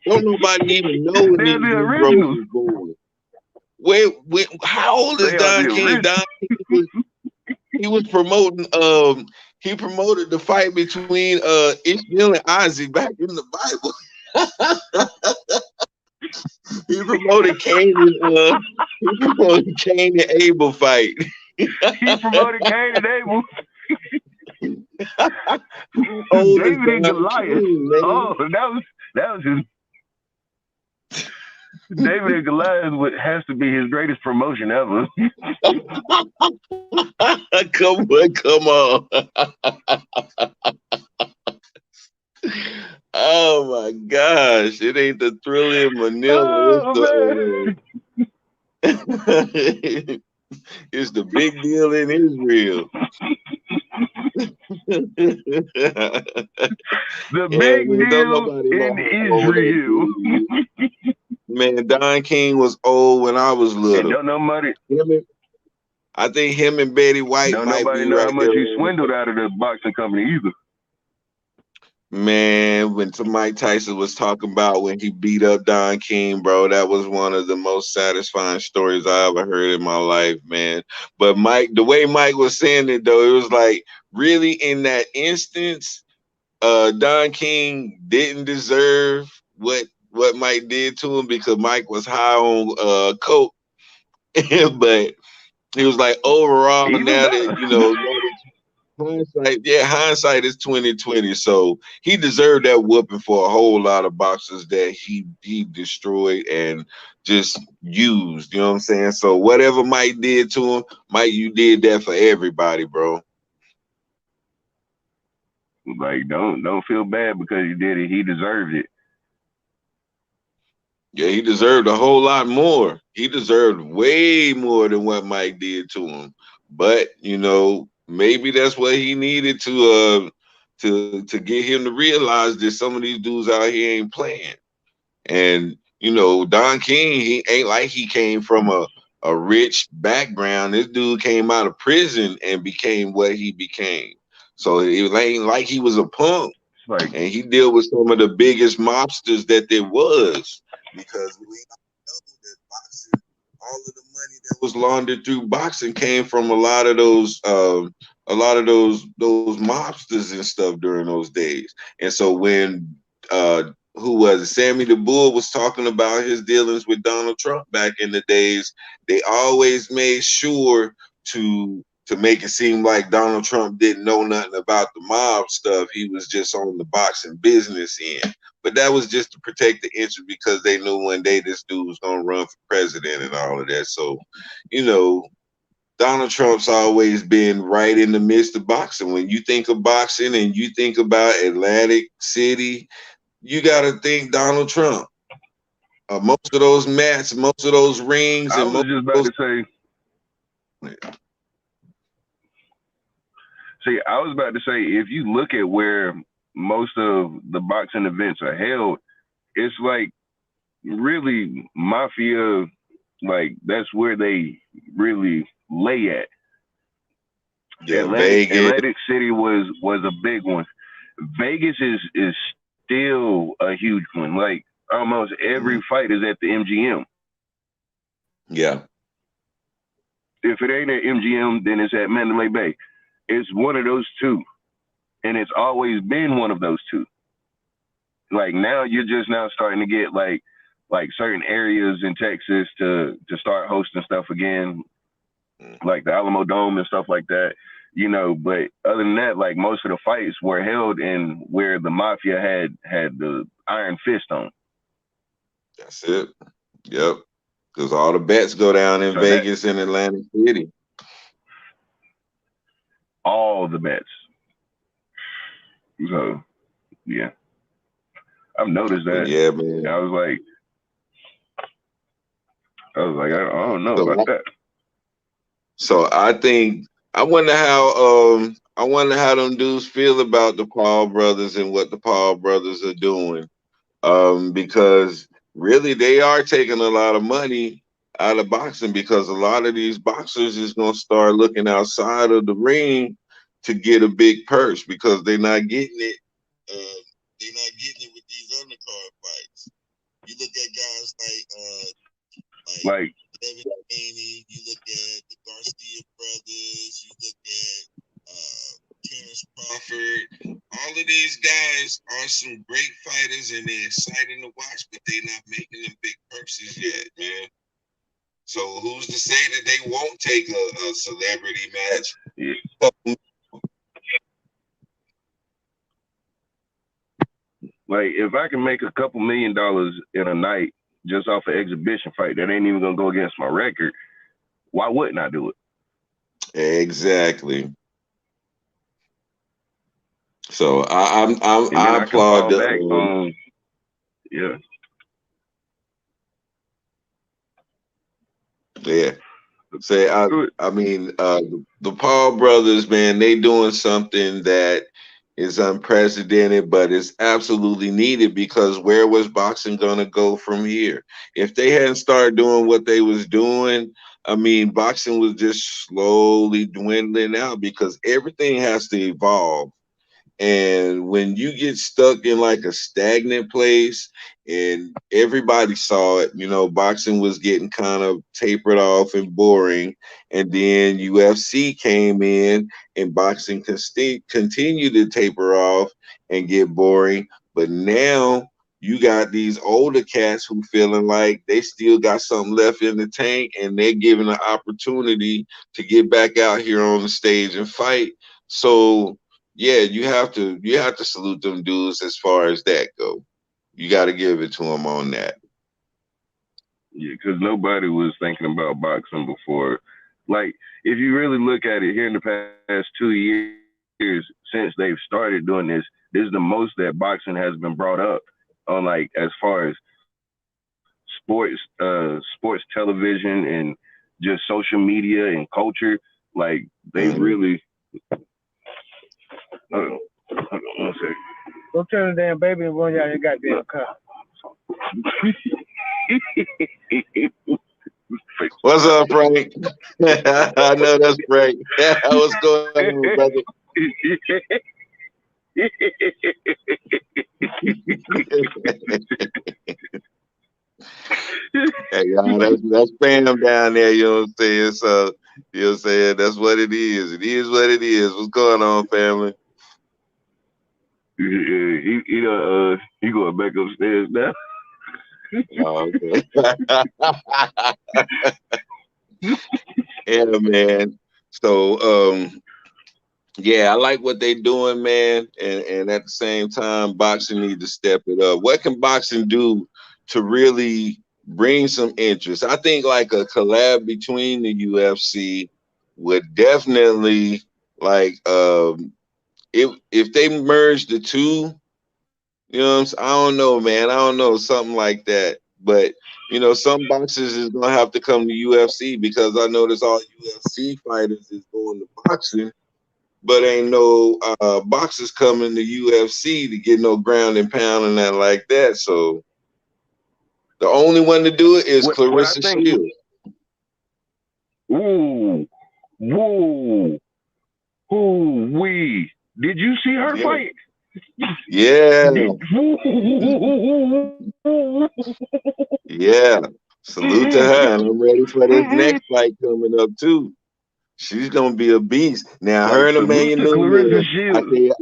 Speaker 1: Don't nobody even know when
Speaker 2: They're
Speaker 1: these
Speaker 2: the
Speaker 1: Negroes
Speaker 2: originals.
Speaker 1: was born. How old is
Speaker 2: They are
Speaker 1: Don
Speaker 2: the
Speaker 1: King?
Speaker 2: originals.
Speaker 1: Don King he was promoting he promoted the fight between Ishmael and Isaac back in the Bible. He promoted he promoted Cain and Abel fight.
Speaker 2: He promoted Cain and Abel.
Speaker 1: How old is
Speaker 2: David and
Speaker 1: Don
Speaker 2: Goliath.
Speaker 1: King, man?
Speaker 2: Oh, that was his David and Goliath has to be his greatest promotion ever.
Speaker 1: Come on. Oh my gosh. It ain't the Thriller in Manila. It's
Speaker 2: Oh
Speaker 1: the
Speaker 2: man,
Speaker 1: it's the big deal in Israel.
Speaker 2: the
Speaker 1: Yeah,
Speaker 2: big
Speaker 1: man, don't
Speaker 2: deal
Speaker 1: nobody know
Speaker 2: in
Speaker 1: how old that
Speaker 2: Israel,
Speaker 1: dude is. Man, Don King was old when I was
Speaker 2: and
Speaker 1: little. Him and, I think him and Betty White
Speaker 2: don't
Speaker 1: might
Speaker 2: nobody
Speaker 1: be
Speaker 2: know how
Speaker 1: right there
Speaker 2: much he
Speaker 1: on the
Speaker 2: swindled out of the boxing company either.
Speaker 1: man. When Mike Tyson was talking about when he beat up Don King, bro, that was one of the most satisfying stories I ever heard in my life, man. But Mike, the way Mike was saying it though, it was like really in that instance, Don King didn't deserve what what Mike did to him because Mike was high on coke, but he was like overall
Speaker 2: Even
Speaker 1: now
Speaker 2: better.
Speaker 1: that hindsight, yeah, hindsight is 2020. So he deserved that whooping for a whole lot of boxers that he destroyed and just used. You know what I'm saying? So whatever Mike did to him, Mike, you did that for everybody, bro.
Speaker 2: Like, don't feel bad because you did it. He deserved it.
Speaker 1: Yeah, he deserved a whole lot more. He deserved way more than what Mike did to him. But maybe that's what he needed to get him to realize that some of these dudes out here ain't playing. And Don King, he ain't like he came from a rich background. This dude came out of prison and became what he became. So it ain't like he was a punk,
Speaker 2: It's like,
Speaker 1: and he dealt with some of the biggest mobsters that there was. Because we know that boxing, all of the money that was laundered through boxing came from a lot of those mobsters and stuff during those days. And so when who was it? Sammy the Bull was talking about his dealings with Donald Trump back in the days. They always made sure to make it seem like Donald Trump didn't know nothing about the mob stuff. He was just on the boxing business end. But that was just to protect the interest because they knew one day this dude was gonna run for president and all of that. So, you know, Donald Trump's always been right in the midst of boxing. When you think of boxing and you think about Atlantic City, you got to think Donald Trump. Most of those mats, most of those rings,
Speaker 2: I
Speaker 1: and
Speaker 2: was
Speaker 1: most
Speaker 2: just
Speaker 1: of
Speaker 2: about
Speaker 1: those.
Speaker 2: to say, see, I was about to say, if you look at where most of the boxing events are held, it's like really mafia, like that's where they really lay at.
Speaker 1: Yeah, Vegas.
Speaker 2: Atlantic City was a big one. Vegas is still a huge one. Like almost every
Speaker 1: Mhm.
Speaker 2: fight is at the MGM.
Speaker 1: Yeah,
Speaker 2: If it ain't at MGM, then it's at Mandalay Bay. It's one of those two, and it's always been one of those two. Like now, you're just now starting to get like certain areas in Texas to start hosting stuff again, like the Alamo Dome and stuff like that. But other than that, like most of the fights were held in where the mafia had the iron fist on.
Speaker 1: that's it. Yep. Because all the bets go down in
Speaker 2: So that
Speaker 1: Vegas and Atlantic City.
Speaker 2: all the bets. So yeah, I've noticed
Speaker 1: But
Speaker 2: that.
Speaker 1: yeah, man.
Speaker 2: I was like, I don't know about
Speaker 1: So,
Speaker 2: that.
Speaker 1: so I think I wonder how them dudes feel about the Paul brothers and what the Paul brothers are doing. Because really they are taking a lot of money out of boxing because a lot of these boxers is gonna start looking outside of the ring to get a big purse because they're not getting it. They're not getting it with these undercard fights. You look at guys like
Speaker 2: Like
Speaker 1: Devin Haney, you look at the Garcia brothers, you look at Terrence Crawford. All of these guys are some great fighters and they're exciting to watch, but they're not making them big purses yet, man. So who's to say that they won't take a celebrity match?
Speaker 2: yeah, like if I can make a couple $1 million in a night just off an exhibition fight that ain't even gonna go against my record, why wouldn't I do it?
Speaker 1: Exactly. So
Speaker 2: And then
Speaker 1: I
Speaker 2: I can
Speaker 1: applaud
Speaker 2: fall
Speaker 1: the
Speaker 2: back on yeah.
Speaker 1: yeah. Say I mean the Paul brothers, man, they doing something that is unprecedented, but it's absolutely needed because where was boxing gonna go from here? If they hadn't started doing what they was doing, I mean, boxing was just slowly dwindling out because everything has to evolve. And when you get stuck in like a stagnant place, and everybody saw it, boxing was getting kind of tapered off and boring. And then UFC came in, and boxing continued to taper off and get boring. But now you got these older cats who feeling like they still got something left in the tank, and they're given an opportunity to get back out here on the stage and fight. So yeah, you have to salute them dudes as far as that go. You got to give it to them on that.
Speaker 2: Yeah, because nobody was thinking about boxing before. Like, if you really look at it here in the past 2 years since they've started doing this is the most that boxing has been brought up on, like, as far as sports television and just social media and culture. Like, they
Speaker 1: Mhm.
Speaker 2: really. Hold on, hold on one second.
Speaker 3: Go tell the damn baby and run out your goddamn car.
Speaker 1: What's up, Frank? I know that's Frank. What's going on, brother? Hey, y'all, that's fam down there. You know what I'm saying? So you know what I'm saying? That's what it is. It is what it is. What's going on, family?
Speaker 2: He going back upstairs now.
Speaker 1: Oh, okay. Yeah, man. So, yeah, I like what they doing, man. And at the same time, boxing need to step it up. What can boxing do to really bring some interest? I think like a collab between the UFC would definitely like if they merge the two, you know what I'm saying? I don't know, man. I don't know, something like that. But some boxers is gonna have to come to UFC because I notice all UFC fighters is going to boxing, but ain't no boxers coming to UFC to get no ground and pound and that like that. So the only one to do it is
Speaker 2: What I
Speaker 1: Clarissa
Speaker 2: think.
Speaker 1: Shields.
Speaker 2: Ooh, woo, ooh, wee. Did you see her
Speaker 1: Yeah,
Speaker 2: fight?
Speaker 1: yeah,
Speaker 2: Did,
Speaker 1: yeah. Salute to her, and I'm ready for this next fight coming up too. She's gonna be a beast. Now,
Speaker 2: like,
Speaker 1: her and
Speaker 2: salute
Speaker 1: Emmanuel
Speaker 2: to Clarissa
Speaker 1: Nunez,
Speaker 2: Shields.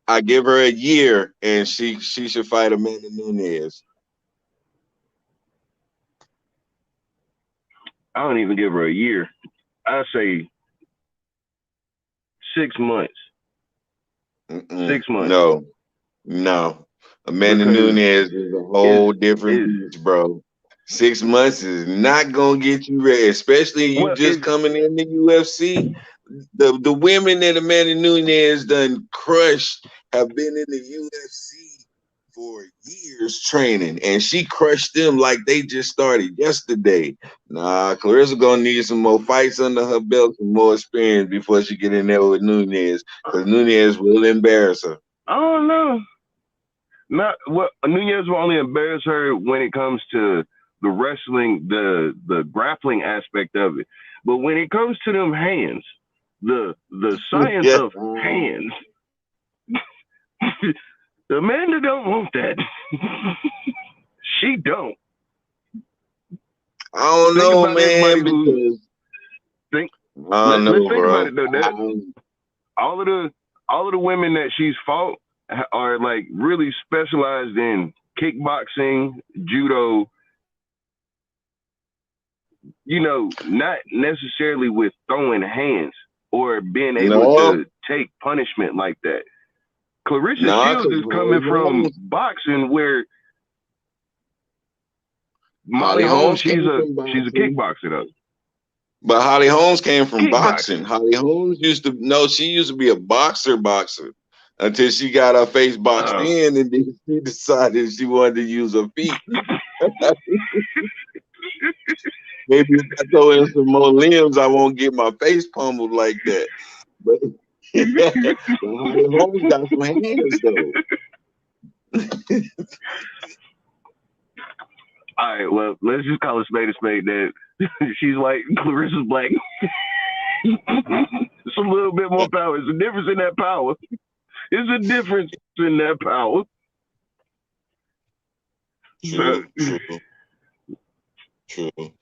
Speaker 1: I give her a year, and she should fight Amanda Nunez.
Speaker 2: I don't even give her a year. I say 6 months.
Speaker 1: Mm-mm,
Speaker 2: 6 months.
Speaker 1: no, no. Amanda
Speaker 2: Because
Speaker 1: Nunez is a
Speaker 2: is
Speaker 1: whole different
Speaker 2: is
Speaker 1: beast, bro. 6 months is not gonna get you ready, especially you
Speaker 2: well
Speaker 1: just
Speaker 2: is
Speaker 1: coming in the UFC. The women that Amanda Nunez done crushed have been in the UFC for years training, and she crushed them like they just started yesterday. Nah, Clarissa gonna need some more fights under her belt, some more experience before she get in there with Nunez, because Nunez will embarrass her.
Speaker 2: I don't know. Not what Nunez will only embarrass her when it comes to the wrestling, the grappling aspect of it. But when it comes to them hands, the science
Speaker 1: Yeah,
Speaker 2: of hands, Amanda don't want that. She don't.
Speaker 1: I don't
Speaker 2: Think
Speaker 1: know,
Speaker 2: about everybody
Speaker 1: man,
Speaker 2: who
Speaker 1: because
Speaker 2: think.
Speaker 1: I don't
Speaker 2: Let's
Speaker 1: know,
Speaker 2: think about
Speaker 1: bro.
Speaker 2: it though. That all of the all of the women that she's fought are like really specialized in kickboxing, judo, not necessarily with throwing hands or being able
Speaker 1: No,
Speaker 2: to take punishment like that. Clarissa
Speaker 1: nah,
Speaker 2: Shields
Speaker 1: because
Speaker 2: is coming from boxing where Molly
Speaker 1: Holly
Speaker 2: Holmes,
Speaker 1: Holmes
Speaker 2: she's
Speaker 1: came
Speaker 2: a
Speaker 1: from
Speaker 2: she's a
Speaker 1: boxing.
Speaker 2: kickboxer though.
Speaker 1: But Holly Holmes came from boxing.
Speaker 2: Kickboxing.
Speaker 1: Holly Holmes used to no, she used to be a boxer until she got her face boxed
Speaker 2: Oh.
Speaker 1: in, and then she decided she wanted to use her feet. Maybe if I throw in some more limbs, I won't get my face pummeled like that. But yeah, but Holly Holmes got some hands though.
Speaker 2: All right, well, let's just call a spade that she's white, Clarissa's black. It's a little bit more power. It's a difference in that power. It's a difference in that power. So,
Speaker 1: True, true, true.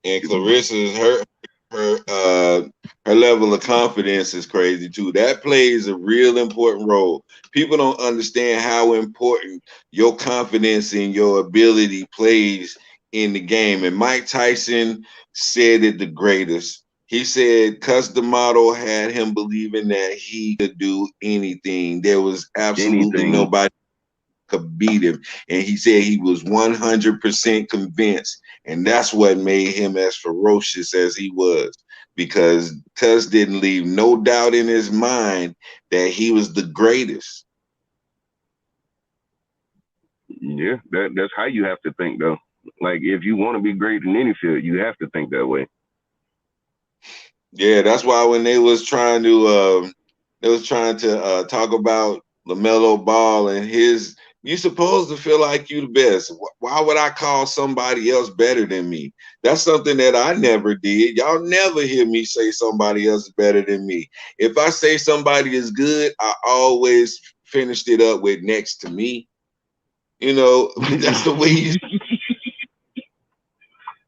Speaker 1: And Clarissa is her. her her level of confidence is crazy too. That plays a real important role. People don't understand how important your confidence and your ability plays in the game. And Mike Tyson said it the greatest. He said Custom Model had him believing that he could do anything. There was absolutely
Speaker 2: Anything.
Speaker 1: nobody could beat him. And he said he was 100% convinced. And that's what made him as ferocious as he was. Because Cuz didn't leave no doubt in his mind that he was the greatest.
Speaker 2: Yeah, that's how you have to think though. Like if you want to be great in any field, you have to think that way.
Speaker 1: Yeah, that's why when they was trying to talk about LaMelo Ball and his, you supposed to feel like you the best. Why would I call somebody else better than me? That's something that I never did. Y'all never hear me say somebody else is better than me. If I say somebody is good, I always finished it up with next to me. You know, that's the way you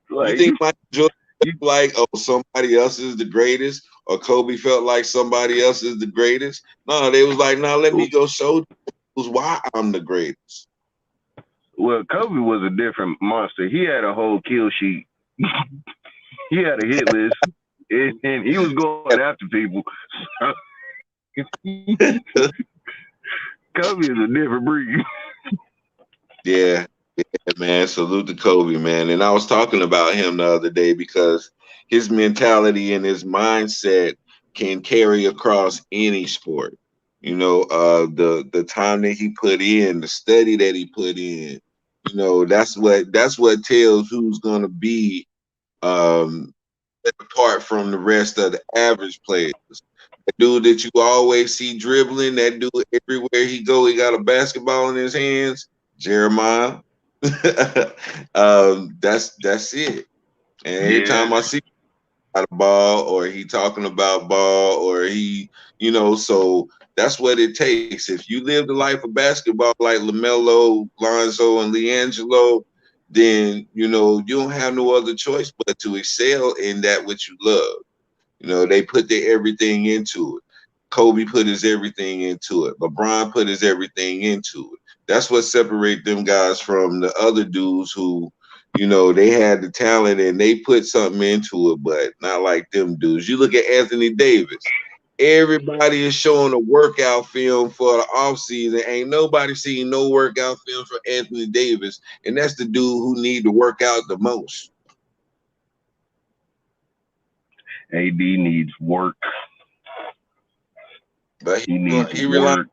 Speaker 2: Like
Speaker 1: think Michael Jordan
Speaker 2: you,
Speaker 1: felt like, oh, somebody else is the greatest, or Kobe felt like somebody else is the greatest. No, they was like, no, let me go show you why I'm the greatest.
Speaker 2: well, Kobe was a different monster. He had a whole kill sheet. He had a hit list, and he was going after people. Kobe is a different breed.
Speaker 1: Yeah, yeah, man. Salute to Kobe, man. And I was talking about him the other day because his mentality and his mindset can carry across any sport. You know, the time that he put in, the study that he put in, you know, that's what tells who's gonna be um apart from the rest of the average players. That dude that you always see dribbling, that dude everywhere he go, he got a basketball in his hands. Jeremiah. That's it. And every
Speaker 2: Yeah,
Speaker 1: time I see about a ball or he talking about ball or he, you know, so that's what it takes. If you live the life of basketball like LaMelo, Lonzo, and LiAngelo, then you know you don't have no other choice but to excel in that which you love. You know, they put their everything into it. Kobe put his everything into it. LeBron put his everything into it. That's what separate them guys from the other dudes who, you know, they had the talent and they put something into it, but not like them dudes. You look at Anthony Davis. Everybody is showing a workout film for the offseason. Ain't nobody seen no workout film for Anthony Davis, and that's the dude who need to work out the most.
Speaker 2: AD needs work.
Speaker 1: But
Speaker 2: He needs
Speaker 1: he relies.
Speaker 2: work.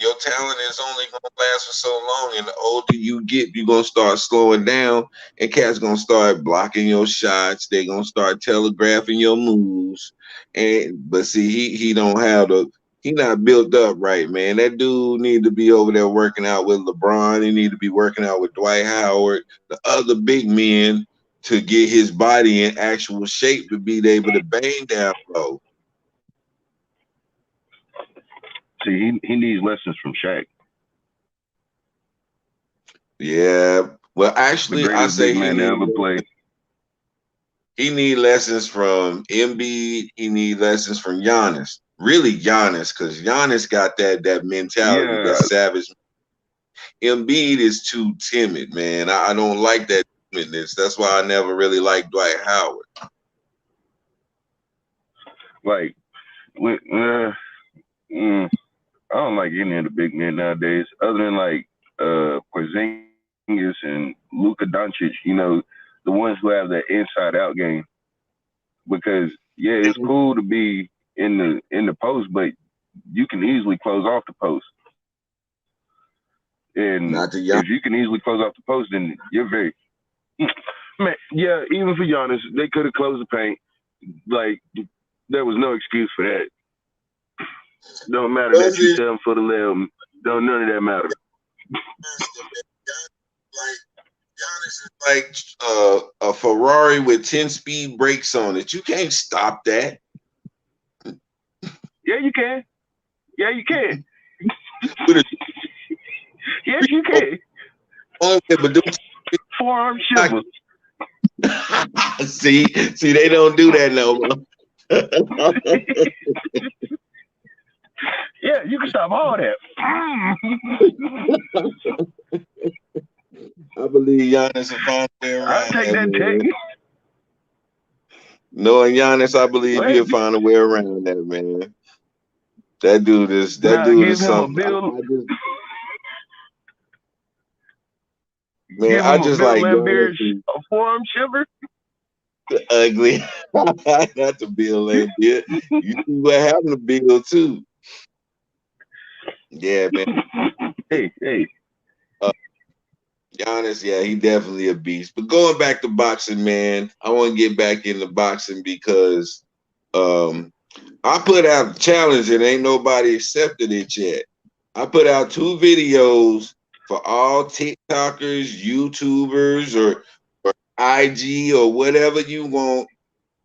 Speaker 1: Your talent is only gonna last for so long, and the older you get, you're gonna start slowing down, and cats gonna start blocking your shots. They gonna start telegraphing your moves, and but see, he don't have the he not built up right, man. That dude need to be over there working out with LeBron. He need to be working out with Dwight Howard, the other big men, to get his body in actual shape to be able to bang down low.
Speaker 2: See, he needs lessons from Shaq,
Speaker 1: Yeah. Well,
Speaker 2: the
Speaker 1: actually, I
Speaker 2: greatest
Speaker 1: say
Speaker 2: big man to ever play.
Speaker 1: he need lessons from Embiid. He need lessons from Giannis. Really, Giannis, because Giannis got that mentality, that
Speaker 2: Yeah,
Speaker 1: savage. Embiid is too timid, man. I don't like that timidness. That's why I never really liked Dwight Howard.
Speaker 2: like when, I don't like any of the big men nowadays, other than like Porzingis and Luka Doncic. The ones who have that inside out game. Because yeah, it's cool to be in the post, but you can easily close off the post. And
Speaker 1: Not
Speaker 2: if
Speaker 1: to
Speaker 2: you
Speaker 1: Giannis.
Speaker 2: can easily close off the post, then you're very man. Yeah, even for Giannis, they could have closed the paint. Like there was no excuse for that. Don't matter that
Speaker 1: Was
Speaker 2: you
Speaker 1: it
Speaker 2: 7 foot 11. Don't none of that matter.
Speaker 1: like Giannis is like a Ferrari with 10-speed brakes on it. You can't stop that.
Speaker 2: Yeah, you can. Yeah, you can.
Speaker 1: With a
Speaker 2: Yes, you can.
Speaker 1: only way, but them
Speaker 2: Forearm
Speaker 1: not
Speaker 2: shiver.
Speaker 1: See, they don't do that no more.
Speaker 2: Yeah, you can stop all that.
Speaker 1: I believe Giannis will find a way
Speaker 2: I'll
Speaker 1: around
Speaker 2: take
Speaker 1: that,
Speaker 2: that tech.
Speaker 1: man. Knowing Giannis, I believe
Speaker 2: Wait,
Speaker 1: he'll find a way around that, man. That
Speaker 2: now
Speaker 1: dude
Speaker 2: give
Speaker 1: is
Speaker 2: him a
Speaker 1: something.
Speaker 2: Bill,
Speaker 1: Man,
Speaker 2: give
Speaker 1: I
Speaker 2: him a
Speaker 1: just
Speaker 2: Bill
Speaker 1: like Giannis
Speaker 2: Lambert
Speaker 1: is
Speaker 2: a forearm shiver.
Speaker 1: ugly. Not the Bill Laimbeer. You see what happened to Bill too. Yeah, man.
Speaker 2: Hey.
Speaker 1: Uh, Giannis, yeah, he definitely a beast. But going back to boxing, man, I want to get back into boxing because um, I put out a challenge and ain't nobody accepted it yet. I put out 2 videos for all TikTokers, YouTubers, or IG or whatever you want,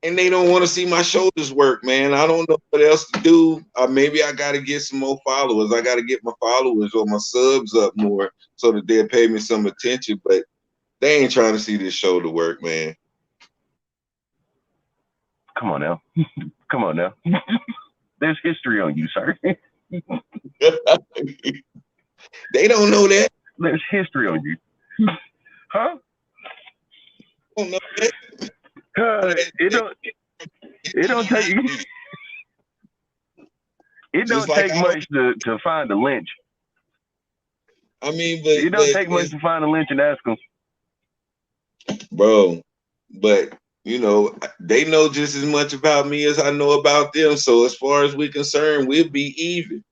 Speaker 1: and they don't want to see my shoulders work, man. I don't know what else to do. Maybe I got to get some more followers. I got to get my followers or my subs up more so that they'll pay me some attention. But they ain't trying to see this shoulder work, man.
Speaker 2: Come on now. Come on now. There's history on you, sir.
Speaker 1: They don't know that.
Speaker 2: There's history on you. Huh?
Speaker 1: They don't know that.
Speaker 2: It don't. It don't take. It
Speaker 1: Just
Speaker 2: don't
Speaker 1: like
Speaker 2: take
Speaker 1: I don't.
Speaker 2: much to find a lynch.
Speaker 1: I mean,
Speaker 2: It don't take much to find a lynch and ask them.
Speaker 1: bro, but they know just as much about me as I know about them. So as far as we're concerned, we'll be even.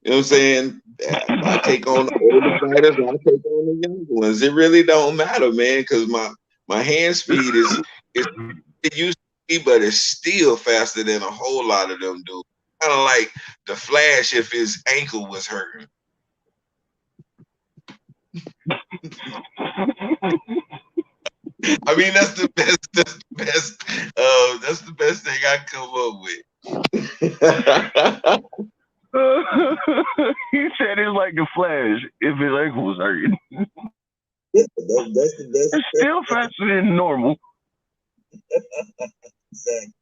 Speaker 1: You know what I'm saying? I take on the older fighters, I take on the younger ones. It really don't matter, man, because my hand speed is it used to be, but it's still faster than a whole lot of them do. Kind of like the Flash if his ankle was hurting. I mean, that's the best. That's the best. That's the best thing I come up with.
Speaker 2: He said it's like the Flash if his ankle was hurting.
Speaker 1: Yeah, that's the best.
Speaker 2: It's still faster than normal.
Speaker 1: Exactly.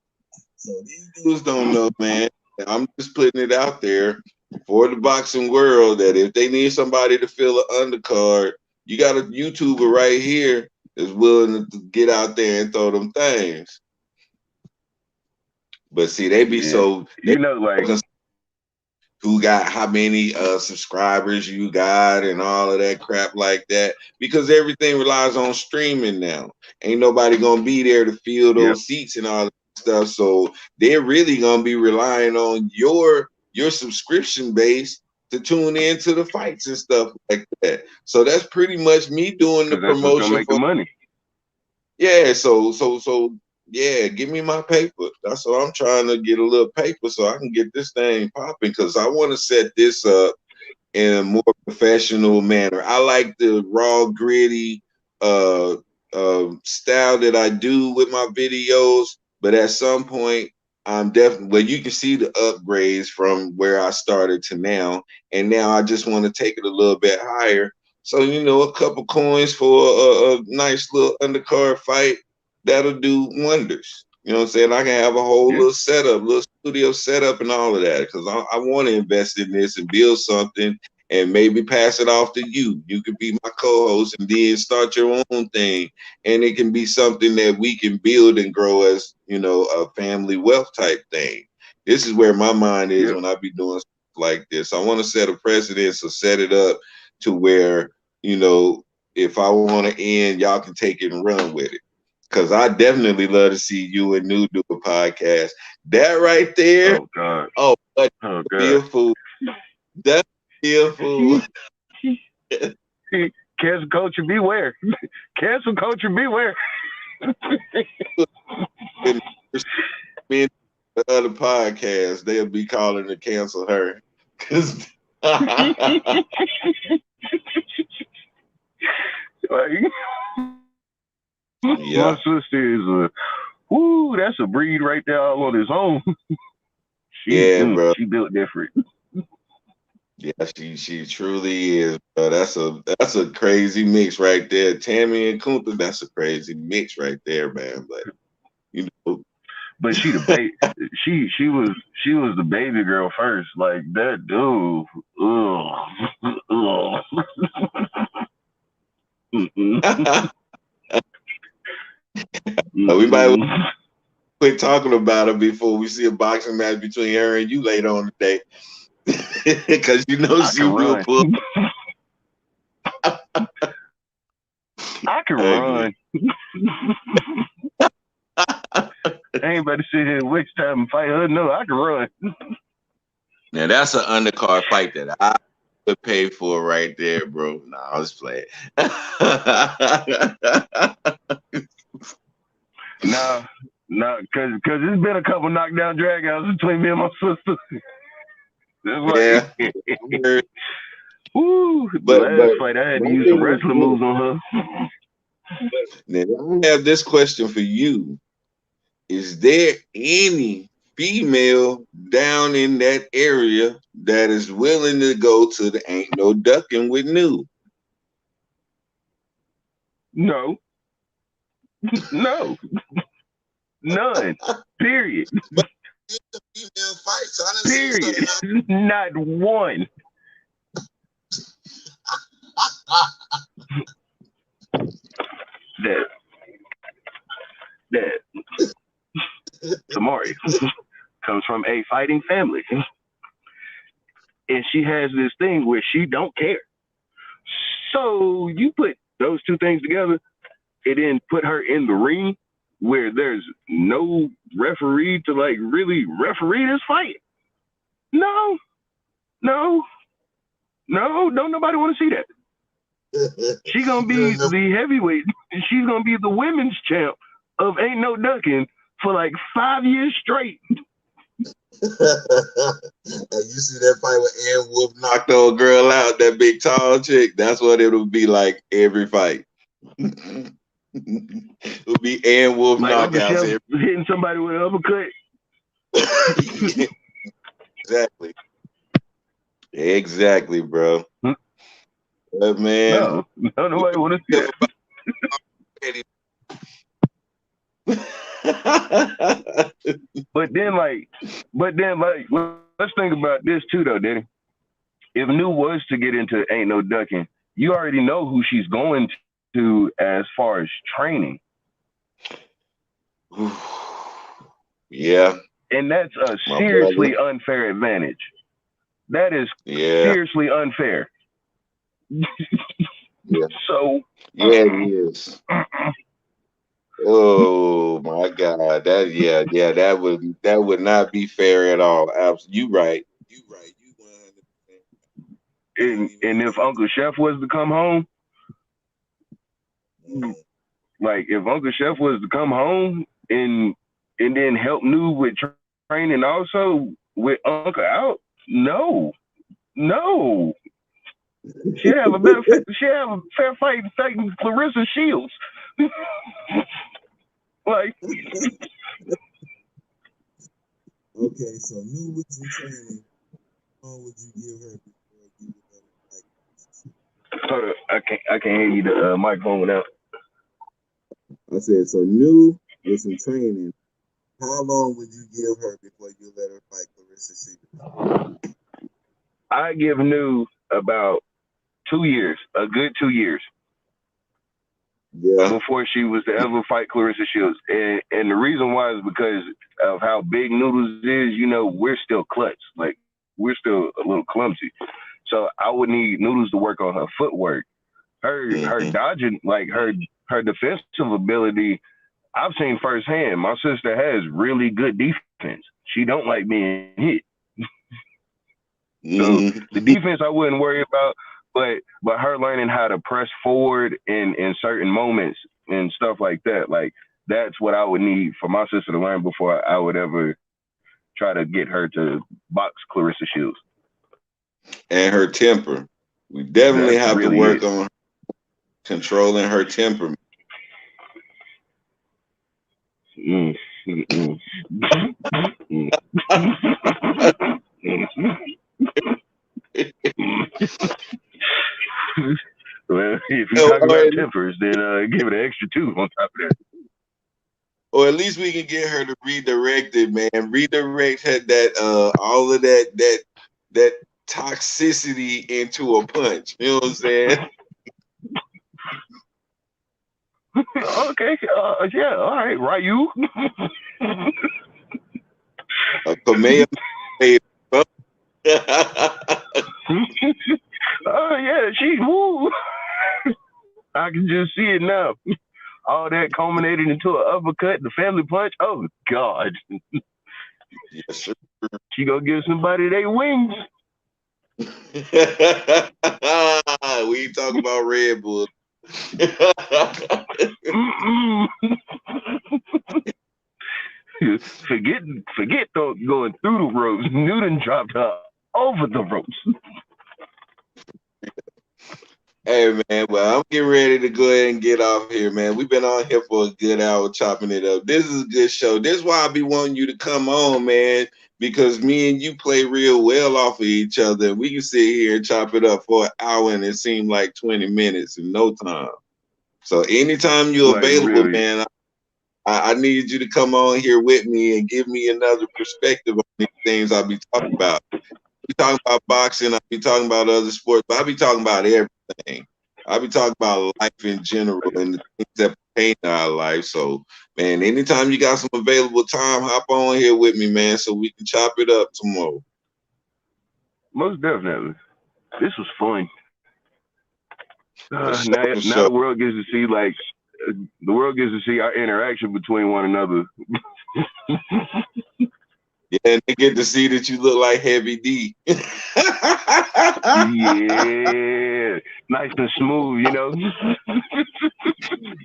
Speaker 1: So these dudes don't know, man. I'm just putting it out there for the boxing world that if they need somebody to fill an undercard, you got a YouTuber right here that's willing to get out there and throw them things. But see, they be
Speaker 2: Yeah.
Speaker 1: so they
Speaker 2: You know, like,
Speaker 1: who got how many subscribers you got and all of that crap like that because everything relies on streaming now. Ain't nobody gonna be there to fill
Speaker 2: yep.
Speaker 1: those seats and all that stuff. So they're really gonna be relying on your subscription base to tune into the fights and stuff like that. So that's pretty much me doing the
Speaker 2: Because that's what's going to
Speaker 1: promotion
Speaker 2: make the
Speaker 1: for
Speaker 2: money.
Speaker 1: yeah, so yeah, give me my paper. That's what I'm trying to get a little paper so I can get this thing popping because I want to set this up in a more professional manner. I like the raw, gritty style that I do with my videos, but at some point, I'm definitely well. You can see the upgrades from where I started to now, and now I just want to take it a little bit higher. So a couple coins for a nice little undercard fight that'll do wonders. You know what I'm saying? I can have a whole
Speaker 2: Yeah.
Speaker 1: little setup, little studio setup, and all of that because I want to invest in this and build something and maybe pass it off to you. You could be my co-host and then start your own thing. And it can be something that we can build and grow as, a family wealth type thing. This is where my mind is
Speaker 2: Yep.
Speaker 1: when I be doing stuff like this. I want to set a precedence or set it up to where, if I want to end, y'all can take it and run with it. Cause I definitely love to see you and New do a podcast. That right there,
Speaker 2: Oh, God.
Speaker 1: oh, but
Speaker 2: Oh,
Speaker 1: be
Speaker 2: God.
Speaker 1: a fool. That's be a fool.
Speaker 2: Cancel culture, beware. Cancel culture, beware.
Speaker 1: And me the other podcast, they'll be calling to cancel her. Cause
Speaker 2: Like, my
Speaker 1: yeah,
Speaker 2: sister is that's a breed right there all on its own.
Speaker 1: yeah, bro.
Speaker 2: She built different.
Speaker 1: Yeah, she truly is, bro. That's a crazy mix right there. Tammy and Kunta, that's a crazy mix right there, man. But you know,
Speaker 2: But she the baby. She was she was the baby girl first. Like that dude. Ugh.
Speaker 1: we might
Speaker 2: Mm-mm.
Speaker 1: quit talking about her before we see a boxing match between her and you later on today, because you know
Speaker 2: I
Speaker 1: she
Speaker 2: can
Speaker 1: will
Speaker 2: run.
Speaker 1: pull
Speaker 2: I can
Speaker 1: ugly.
Speaker 2: run. I ain't about to sit here and waste time and fight her. No, I can run.
Speaker 1: Now that's an undercard fight that I would pay for right there, bro. Nah, I was playing.
Speaker 2: Nah, nah, cause it's been a couple knockdown dragouts between me and my sister. It's
Speaker 1: Yeah,
Speaker 2: like,
Speaker 1: but
Speaker 2: woo, the
Speaker 1: but
Speaker 2: last fight I had to
Speaker 1: my
Speaker 2: use some
Speaker 1: thing is
Speaker 2: wrestling
Speaker 1: this.
Speaker 2: moves on her.
Speaker 1: Now I have this question for you. Is there any female down in that area that is willing to go to the Ain't No Ducking with New?
Speaker 2: No, no, none. Period.
Speaker 1: But it's a female fight, so I done seen some.
Speaker 2: Period. Not one. That that Tamari comes from a fighting family, and she has this thing where she don't care. So you put those two things together, and then put her in the ring where there's no referee to like really referee this fight. No, no, no, don't nobody want to see that. She gonna
Speaker 1: You
Speaker 2: be
Speaker 1: don't know.
Speaker 2: the heavyweight. She's gonna be the women's champ of Ain't No Ducking for like 5 years straight.
Speaker 1: And you see that fight with Ann Wolf knocked the old girl out, that big tall chick? That's what it'll be like every fight. It'll be Ann Wolf
Speaker 2: Like Uncle
Speaker 1: knockouts
Speaker 2: Chef
Speaker 1: every.
Speaker 2: hitting somebody with an uppercut.
Speaker 1: Exactly. Exactly, bro. But man,
Speaker 2: No, no,
Speaker 1: we
Speaker 2: nobody want to see
Speaker 1: have
Speaker 2: that.
Speaker 1: about
Speaker 2: But then like, let's think about this too, though, Danny. If New was to get into Ain't No Ducking, you already know who she's going to as far as training,
Speaker 1: Yeah,
Speaker 2: and that's a
Speaker 1: my brother.
Speaker 2: seriously unfair advantage. That is
Speaker 1: Yeah,
Speaker 2: seriously unfair.
Speaker 1: yeah,
Speaker 2: So,
Speaker 1: yeah, it is. Oh my God. That would not be fair at all. Absolutely. You right. You right. You 100%. I don't even
Speaker 2: and
Speaker 1: want to
Speaker 2: if
Speaker 1: even
Speaker 2: Uncle Chef was to come home,
Speaker 1: mm,
Speaker 2: like if Uncle Chef was to come home and then help New with training also with Uncle out, no, no. She'd have a better, she'd have a fair fight fighting Clarissa Shields. Like,
Speaker 1: Okay, so new with some training. How long would you give her before you would let her fight?
Speaker 2: hold up, I can't hear you. The microphone went out.
Speaker 1: I said, so new with some training. How long would you give her before you let her fight Clarissa Shields?
Speaker 2: I give New about 2 years, a good 2 years
Speaker 1: Yeah.
Speaker 2: before she was to ever fight Clarissa Shields. And the reason why is because of how big Noodles is. You know, we're still klutz. Like, we're still a little clumsy. So I would need Noodles to work on her footwork. Her
Speaker 1: Mm-hmm.
Speaker 2: dodging, like her defensive ability, I've seen firsthand. My sister has really good defense. She don't like being hit. So the
Speaker 1: Mm-hmm.
Speaker 2: defense I wouldn't worry about, but her learning how to press forward in certain moments and stuff like that, like that's what I would need for my sister to learn before I would ever try to get her to box Clarissa Shields.
Speaker 1: And her temper. We
Speaker 2: That's
Speaker 1: definitely have to
Speaker 2: really it.
Speaker 1: work on controlling her temperament.
Speaker 2: Mm, mm, mm, mm. Well, if you
Speaker 1: or,
Speaker 2: talk
Speaker 1: or,
Speaker 2: about
Speaker 1: at,
Speaker 2: tempers, then give it an extra two on top of that.
Speaker 1: or at least we can get her to redirect it, man. Redirect that all of that toxicity into a punch. You know what I'm saying?
Speaker 2: Okay, yeah, all right, right, you.
Speaker 1: A Kamehameha.
Speaker 2: Oh yeah, she woo. I can just see it now. All that culminated into an uppercut, the family punch. Oh God,
Speaker 1: Yes, sir.
Speaker 2: she gonna give somebody their wings.
Speaker 1: We talk about Red Bull.
Speaker 2: forget going through the ropes. Newton dropped her over the ropes.
Speaker 1: Hey man, well I'm getting ready to go ahead and get off here, man. We've been on here for a good hour chopping it up. This is a good show. This is why I be wanting you to come on, man, because me and you play real well off of each other. We can sit here and chop it up for an hour and it seemed like 20 minutes in no time. So anytime you're
Speaker 2: Like
Speaker 1: available,
Speaker 2: really,
Speaker 1: man, I need you to come on here with me and give me another perspective on these things I'll be talking about. Be talking about boxing, I'll be talking about other sports, but I'll be talking about everything. I'll be talking about life in general and the things that pertain to our life. So, man, anytime you got some available time, hop on here with me, man, so we can chop it up tomorrow.
Speaker 2: most definitely. This was fun.
Speaker 1: For sure, for
Speaker 2: Now
Speaker 1: sure.
Speaker 2: the world gets to see the world gets to see our interaction between one another.
Speaker 1: Yeah, and they get to see that you look like Heavy D.
Speaker 2: Yeah, nice and smooth, you know.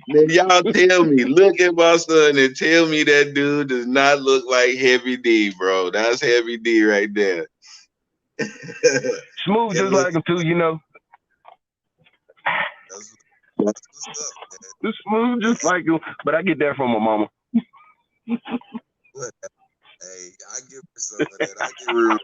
Speaker 1: Man, y'all tell me, look at my son and tell me that dude does not look like Heavy D, bro. That's Heavy D right there.
Speaker 2: Smooth
Speaker 1: It
Speaker 2: just
Speaker 1: looks
Speaker 2: like him too, you know.
Speaker 1: that's what's up,
Speaker 2: Just smooth
Speaker 1: man.
Speaker 2: just like him. But I get that from my mama.
Speaker 1: Hey, I give her some of that. I give her.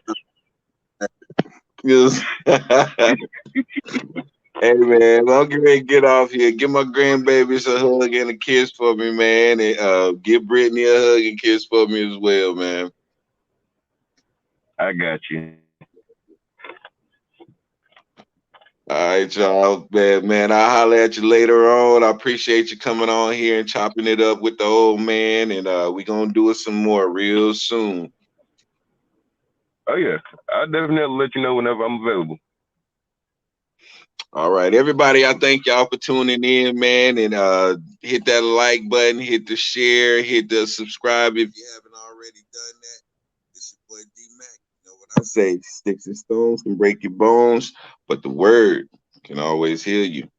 Speaker 1: Hey man, I'm getting ready to get off here. Give my grandbabies a hug and a kiss for me, man. And give Brittany a hug and kiss for me as well, man.
Speaker 2: I got you.
Speaker 1: All right, y'all. Man, I'll holler at you later on. I appreciate you coming on here and chopping it up with the old man. And we gonna do it some more real soon.
Speaker 2: Oh yeah, I'll definitely let you know whenever I'm available.
Speaker 1: All right, everybody. I thank y'all for tuning in, man. And hit that like button, hit the share, hit the subscribe if you haven't already done that. It's your boy D Mac. You know what I say? Sticks and stones can break your bones, but the word can always heal you.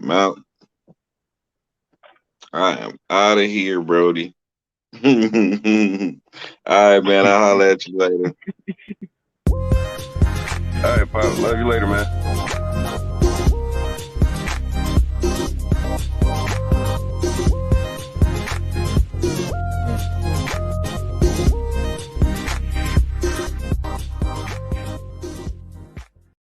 Speaker 1: I'm out. I am out of here, Brody. All right, man. I'll holler at you later.
Speaker 2: All right, Pop. Love you later, man.